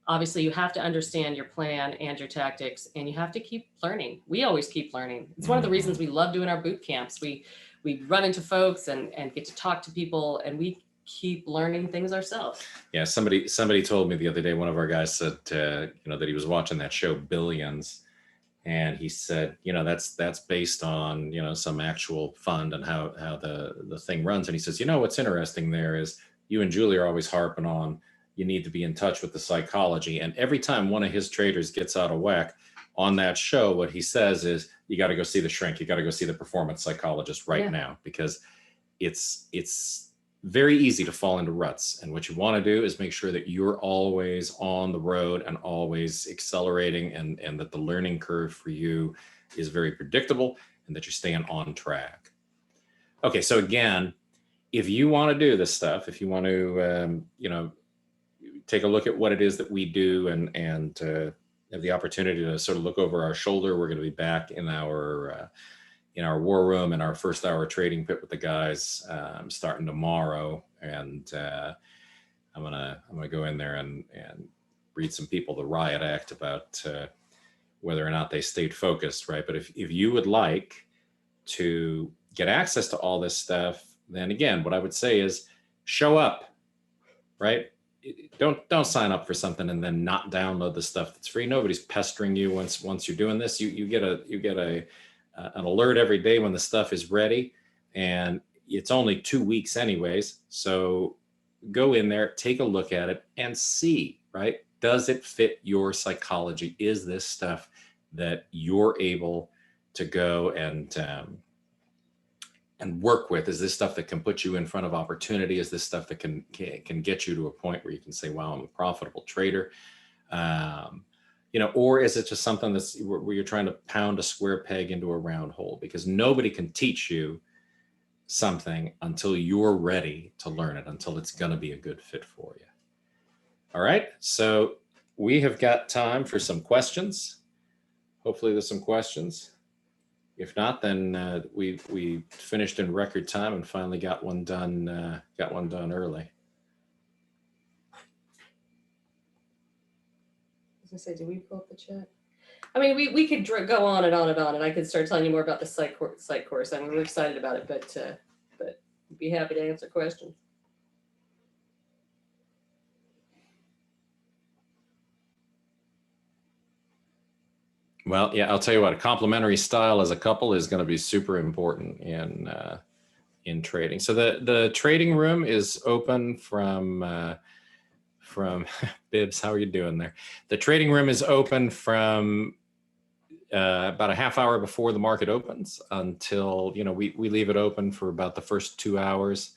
Speaker 2: Obviously, you have to understand your plan and your tactics, and you have to keep learning. We always keep learning. It's one of the reasons we love doing our boot camps. We run into folks and get to talk to people, and we keep learning things ourselves.
Speaker 1: Yeah, somebody told me the other day, one of our guys said, that he was watching that show Billions, and he said, that's based on, some actual fund and how the thing runs. And he says, what's interesting there is you and Julie are always harping on, you need to be in touch with the psychology. And every time one of his traders gets out of whack on that show, what he says is, you got to go see the shrink. You got to go see the performance psychologist now, because it's very easy to fall into ruts. And what you want to do is make sure that you're always on the road and always accelerating, and that the learning curve for you is very predictable and that you're staying on track. Okay, so again, if you want to do this stuff, if you want to, take a look at what it is that we do and have the opportunity to sort of look over our shoulder, we're going to be back in our war room and our first hour trading pit with the guys starting tomorrow. And I'm gonna go in there and read some people the riot act about whether or not they stayed focused, right? But if you would like to get access to all this stuff, then again, what I would say is show up, right? Don't sign up for something and then not download the stuff that's free. Nobody's pestering you once you're doing this. You get an alert every day when the stuff is ready, and it's only 2 weeks anyways. So go in there, take a look at it, and see, right? Does it fit your psychology? Is this stuff that you're able to go and work with? Is this stuff that can put you in front of opportunity? Is this stuff that can get you to a point where you can say, wow, I'm a profitable trader? Or is it just something that's where you're trying to pound a square peg into a round hole? Because nobody can teach you something until you're ready to learn it, until it's going to be a good fit for you. All right. So we have got time for some questions. Hopefully there's some questions. If not, then we finished in record time and finally got one done early.
Speaker 2: I was gonna say, did we pull up the chat? I mean, we could go on and on and on, and I could start telling you more about the site course. I mean, we're excited about it, but we'd be happy to answer questions.
Speaker 1: Well, yeah, I'll tell you what, a complementary style as a couple is going to be super important in trading. So the trading room is open from Bibbs. How are you doing there? The trading room is open from about a half hour before the market opens until, we leave it open for about the first 2 hours.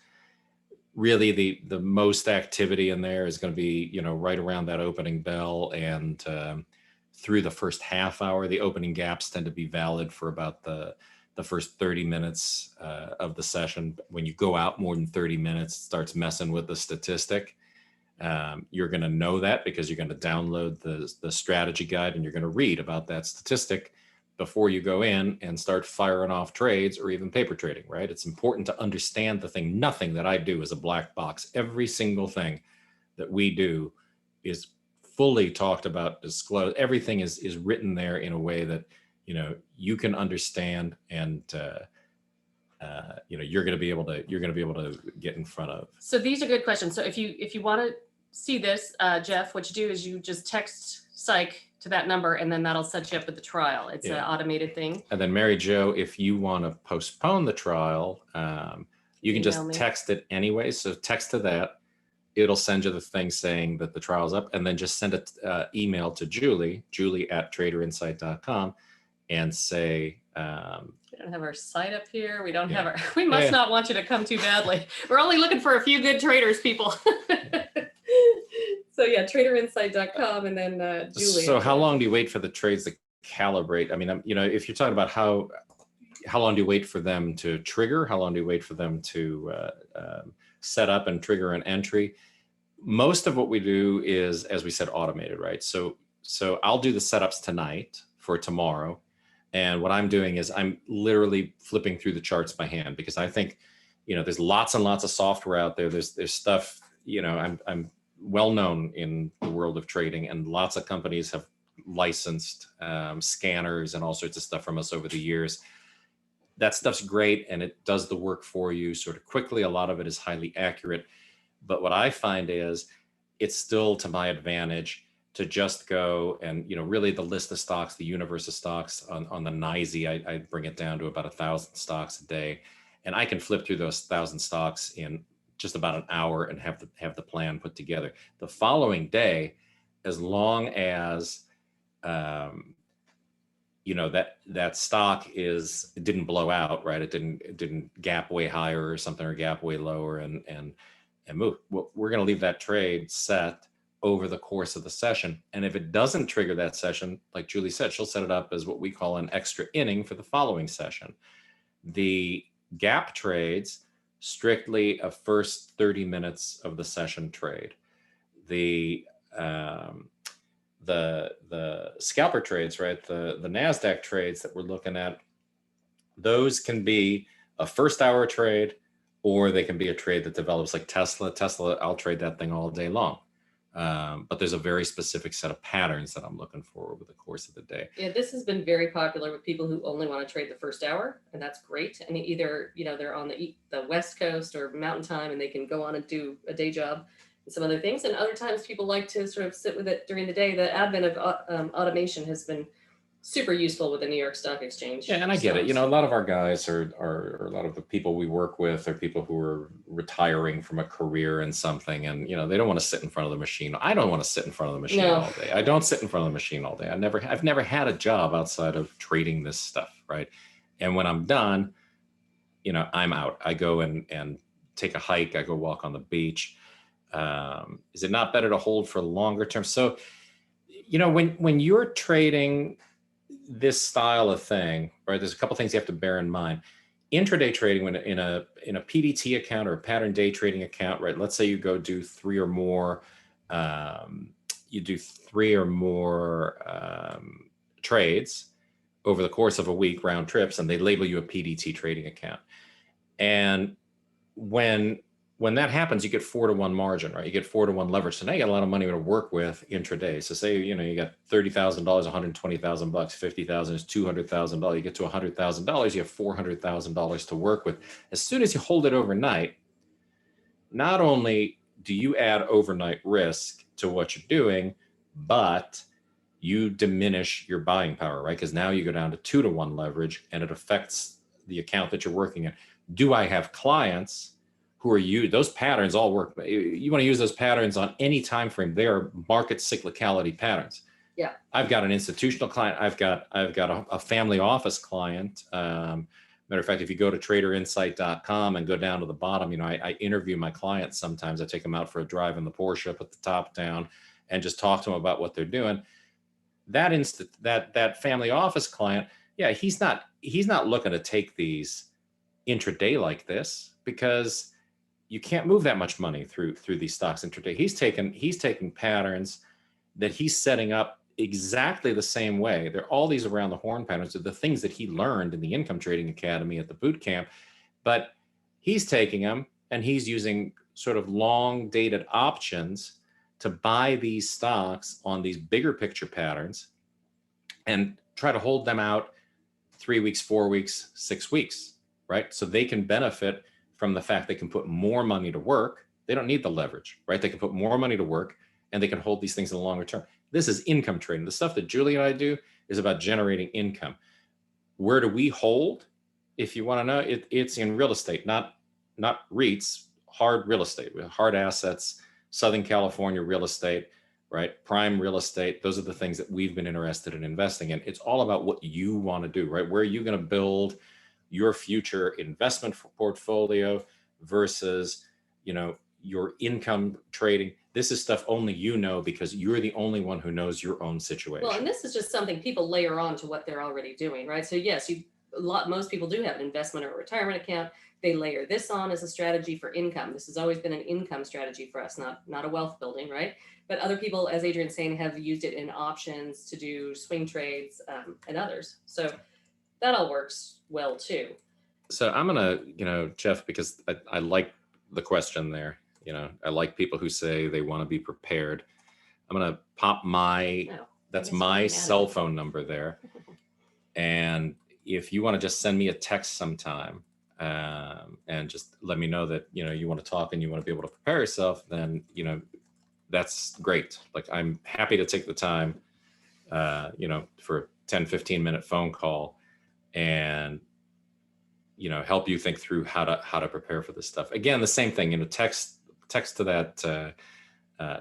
Speaker 1: Really, the most activity in there is going to be, right around that opening bell, and through the first half hour. The opening gaps tend to be valid for about the first 30 minutes of the session. When you go out more than 30 minutes, it starts messing with the statistic. You're going to know that because you're going to download the strategy guide, and you're going to read about that statistic before you go in and start firing off trades or even paper trading, right? It's important to understand the thing. Nothing that I do is a black box. Every single thing that we do is fully talked about, disclosed. Everything is written there in a way that, you can understand, and you're going to be able to get in front of.
Speaker 2: So these are good questions. So if you want to see this, Jeff, what you do is you just text psych to that number, and then that'll set you up with the trial. It's an automated thing.
Speaker 1: And then Mary Jo, if you want to postpone the trial, you can just text it anyway. So text to that. It'll send you the thing saying that the trial's up, and then just send an email to Julie at TradeOutLoud, and say,
Speaker 2: we don't have our site up here. We don't have our, we must not want you to come too badly. We're only looking for a few good traders, people. So yeah, TraderInsight.com, and then Julie.
Speaker 1: So how long do you wait for the trades to calibrate? I mean, if you're talking about how long do you wait for them to trigger? How long do you wait for them to set up and trigger an entry? Most of what we do is, as we said, automated, right? So I'll do the setups tonight for tomorrow. And what I'm doing is I'm literally flipping through the charts by hand, because I think, there's lots and lots of software out there. There's stuff, I'm well known in the world of trading, and lots of companies have licensed scanners and all sorts of stuff from us over the years. That stuff's great, and it does the work for you sort of quickly. A lot of it is highly accurate. But what I find is it's still to my advantage to just go and, really the list of stocks, the universe of stocks on the NYSE, I bring it down to about 1,000 stocks a day. And I can flip through those 1,000 stocks in just about an hour and have the plan put together. The following day, as long as that stock it didn't blow out, right? It didn't gap way higher or something, or gap way lower and move. Well, we're going to leave that trade set over the course of the session. And if it doesn't trigger that session, like Julie said, she'll set it up as what we call an extra inning for the following session. The gap trades strictly a first 30 minutes of the session trade. The scalper trades, right? The Nasdaq trades that we're looking at, those can be a first hour trade, or they can be a trade that develops like Tesla. I'll trade that thing all day long. But there's a very specific set of patterns that I'm looking for over the course of the day.
Speaker 2: Yeah, this has been very popular with people who only want to trade the first hour, and that's great. I mean, either they're on the West Coast or Mountain Time, and they can go on and do a day job and some other things. And other times, people like to sort of sit with it during the day. The advent of automation has been super useful with the New York Stock Exchange.
Speaker 1: Yeah, and I get it. A lot of our guys are a lot of the people we work with are people who are retiring from a career in something, and they don't want to sit in front of the machine. I don't want to sit in front of the machine all day. I don't sit in front of the machine all day. I've never had a job outside of trading this stuff, right? And when I'm done, I'm out. I go and take a hike. I go walk on the beach. Is it not better to hold for longer term? So, when you're trading this style of thing, right, there's a couple things you have to bear in mind. Intraday trading, when in a PDT account or a pattern day trading account, right? Let's say you go do three or more trades over the course of a week, round trips, and they label you a PDT trading account. And when that happens, you get 4-to-1 margin, right? You get 4-to-1 leverage. So now you got a lot of money to work with intraday. So say, you got $30,000, $120,000, $50,000 is $200,000. You get to $100,000, you have $400,000 to work with. As soon as you hold it overnight, not only do you add overnight risk to what you're doing, but you diminish your buying power, right? Because now you go down to 2-to-1 leverage, and it affects the account that you're working in. Do I have clients who are those patterns all work? You want to use those patterns on any time frame. They are market cyclicality patterns.
Speaker 2: Yeah.
Speaker 1: I've got an institutional client. I've got a family office client. Matter of fact, if you go to TradeOutLoud and go down to the bottom, I interview my clients sometimes. I take them out for a drive in the Porsche, put the top down, and just talk to them about what they're doing. That family office client, yeah, he's not looking to take these intraday like this, because you can't move that much money through these stocks intraday. He's taking patterns that he's setting up exactly the same way. They're all these around the horn patterns. They're the things that he learned in the Income Trading Academy at the boot camp, but he's taking them and he's using sort of long dated options to buy these stocks on these bigger picture patterns and try to hold them out 3 weeks, 4 weeks, 6 weeks, right? So they can benefit from the fact they can put more money to work. They don't need the leverage, right? They can put more money to work and they can hold these things in the longer term. This is income trading. The stuff that Julie and I do is about generating income. Where do we hold? If you want to know, it's in real estate, not REITs, hard real estate, hard assets, Southern California real estate, right? Prime real estate. Those are the things that we've been interested in investing in. It's all about what you want to do, right? Where are you going to build your future investment portfolio versus, your income trading. This is stuff only because you're the only one who knows your own situation.
Speaker 2: Well, and this is just something people layer on to what they're already doing, right? So yes, most people do have an investment or a retirement account. They layer this on as a strategy for income. This has always been an income strategy for us, not a wealth building, right? But other people, as Adrian's saying, have used it in options to do swing trades and others. So that all works well too.
Speaker 1: So I'm gonna, Jeff, because I like the question there. I like people who say they want to be prepared. I'm gonna pop that's my cell phone number there. And if you want to just send me a text sometime and just let me know that, you want to talk and you want to be able to prepare yourself, then, that's great. Like, I'm happy to take the time, for a 10, 15-minute phone call and, help you think through how to prepare for this stuff. Again, the same thing, text to that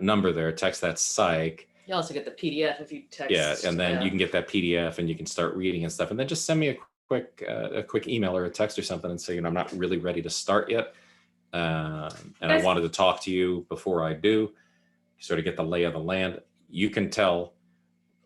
Speaker 1: number there, text that psych.
Speaker 2: You also get the PDF if you text.
Speaker 1: Yeah, and then you can get that PDF and you can start reading and stuff. And then just send me a quick email or a text or something and say, I'm not really ready to start yet. And I wanted to talk to you before I do, sort of get the lay of the land. You can tell,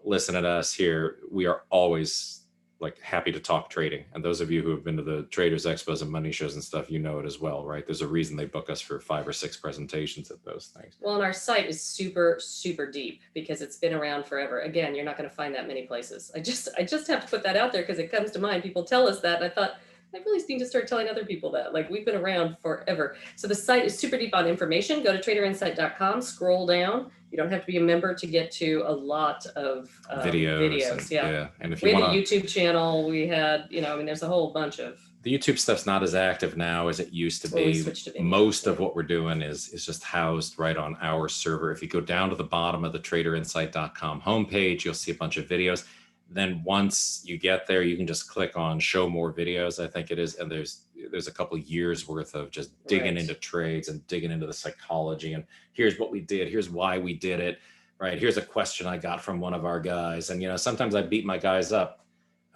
Speaker 1: listen to us here, we are always like happy to talk trading. And those of you who have been to the traders expos and money shows and stuff, you know it as well, right? There's a reason they book us for 5 or 6 presentations at those things.
Speaker 2: Well, and our site is super, super deep because it's been around forever. Again, you're not going to find that many places. I just have to put that out there because it comes to mind. People tell us that, and I thought, I really need to start telling other people that. Like, we've been around forever. So the site is super deep on information. Go to TraderInsight.com, scroll down. You don't have to be a member to get to a lot of videos.
Speaker 1: Yeah. And if
Speaker 2: we
Speaker 1: you
Speaker 2: had
Speaker 1: want
Speaker 2: a YouTube channel. We had, I mean, there's a whole bunch of.
Speaker 1: The YouTube stuff's not as active now as it used to be. Most of what we're doing is just housed right on our server. If you go down to the bottom of the TraderInsight.com homepage, you'll see a bunch of videos. Then once you get there, you can just click on show more videos, I think it is. And there's a couple of years worth of just digging into trades and digging into the psychology. And here's what we did. Here's why we did it, right? Here's a question I got from one of our guys. And, sometimes I beat my guys up,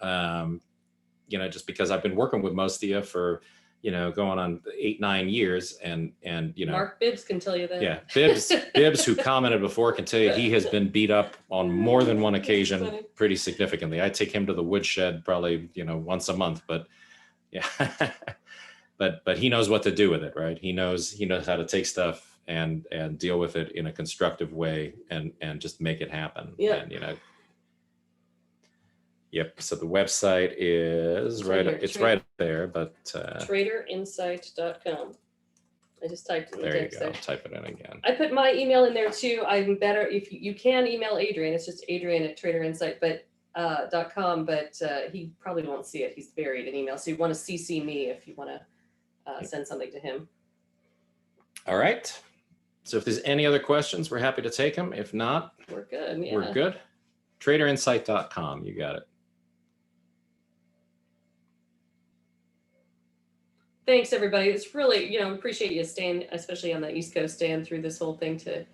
Speaker 1: just because I've been working with most of you for, going on 8-9 years, and
Speaker 2: Mark Bibbs can tell you that.
Speaker 1: Yeah, Bibbs, who commented before, can tell you he has been beat up on more than one occasion, pretty significantly. I take him to the woodshed probably, once a month, but yeah, but he knows what to do with it, right? He knows how to take stuff and deal with it in a constructive way and just make it happen.
Speaker 2: Yeah.
Speaker 1: And Yep. So the website is right. It's right there, but
Speaker 2: TraderInsight.com. I just typed it in the
Speaker 1: there you
Speaker 2: text
Speaker 1: go.
Speaker 2: there.
Speaker 1: Type it in again.
Speaker 2: I put my email in there too. I'm better if you can email Adrian. It's just Adrian@TraderInsight, but .com. But he probably won't see it. He's buried in email. So you want to CC me if you want to send something to him.
Speaker 1: All right. So if there's any other questions, we're happy to take them. If not,
Speaker 2: we're good. Yeah.
Speaker 1: We're good. TraderInsight.com. You got it.
Speaker 2: Thanks, everybody. It's really, appreciate you staying, especially on the East Coast, staying through this whole thing to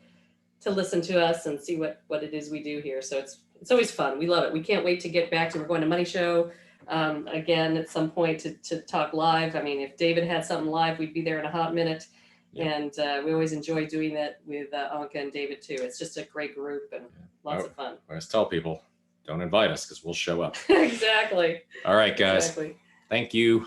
Speaker 2: listen to us and see what it is we do here. So it's always fun. We love it. We can't wait to get back to, we're going to Money Show again at some point to talk live. I mean, if David had something live, we'd be there in a hot minute. Yeah. And we always enjoy doing that with Anka and David too. It's just a great group and lots of fun.
Speaker 1: I always tell people, don't invite us because we'll show up.
Speaker 2: Exactly.
Speaker 1: All right, guys.
Speaker 2: Exactly.
Speaker 1: Thank you.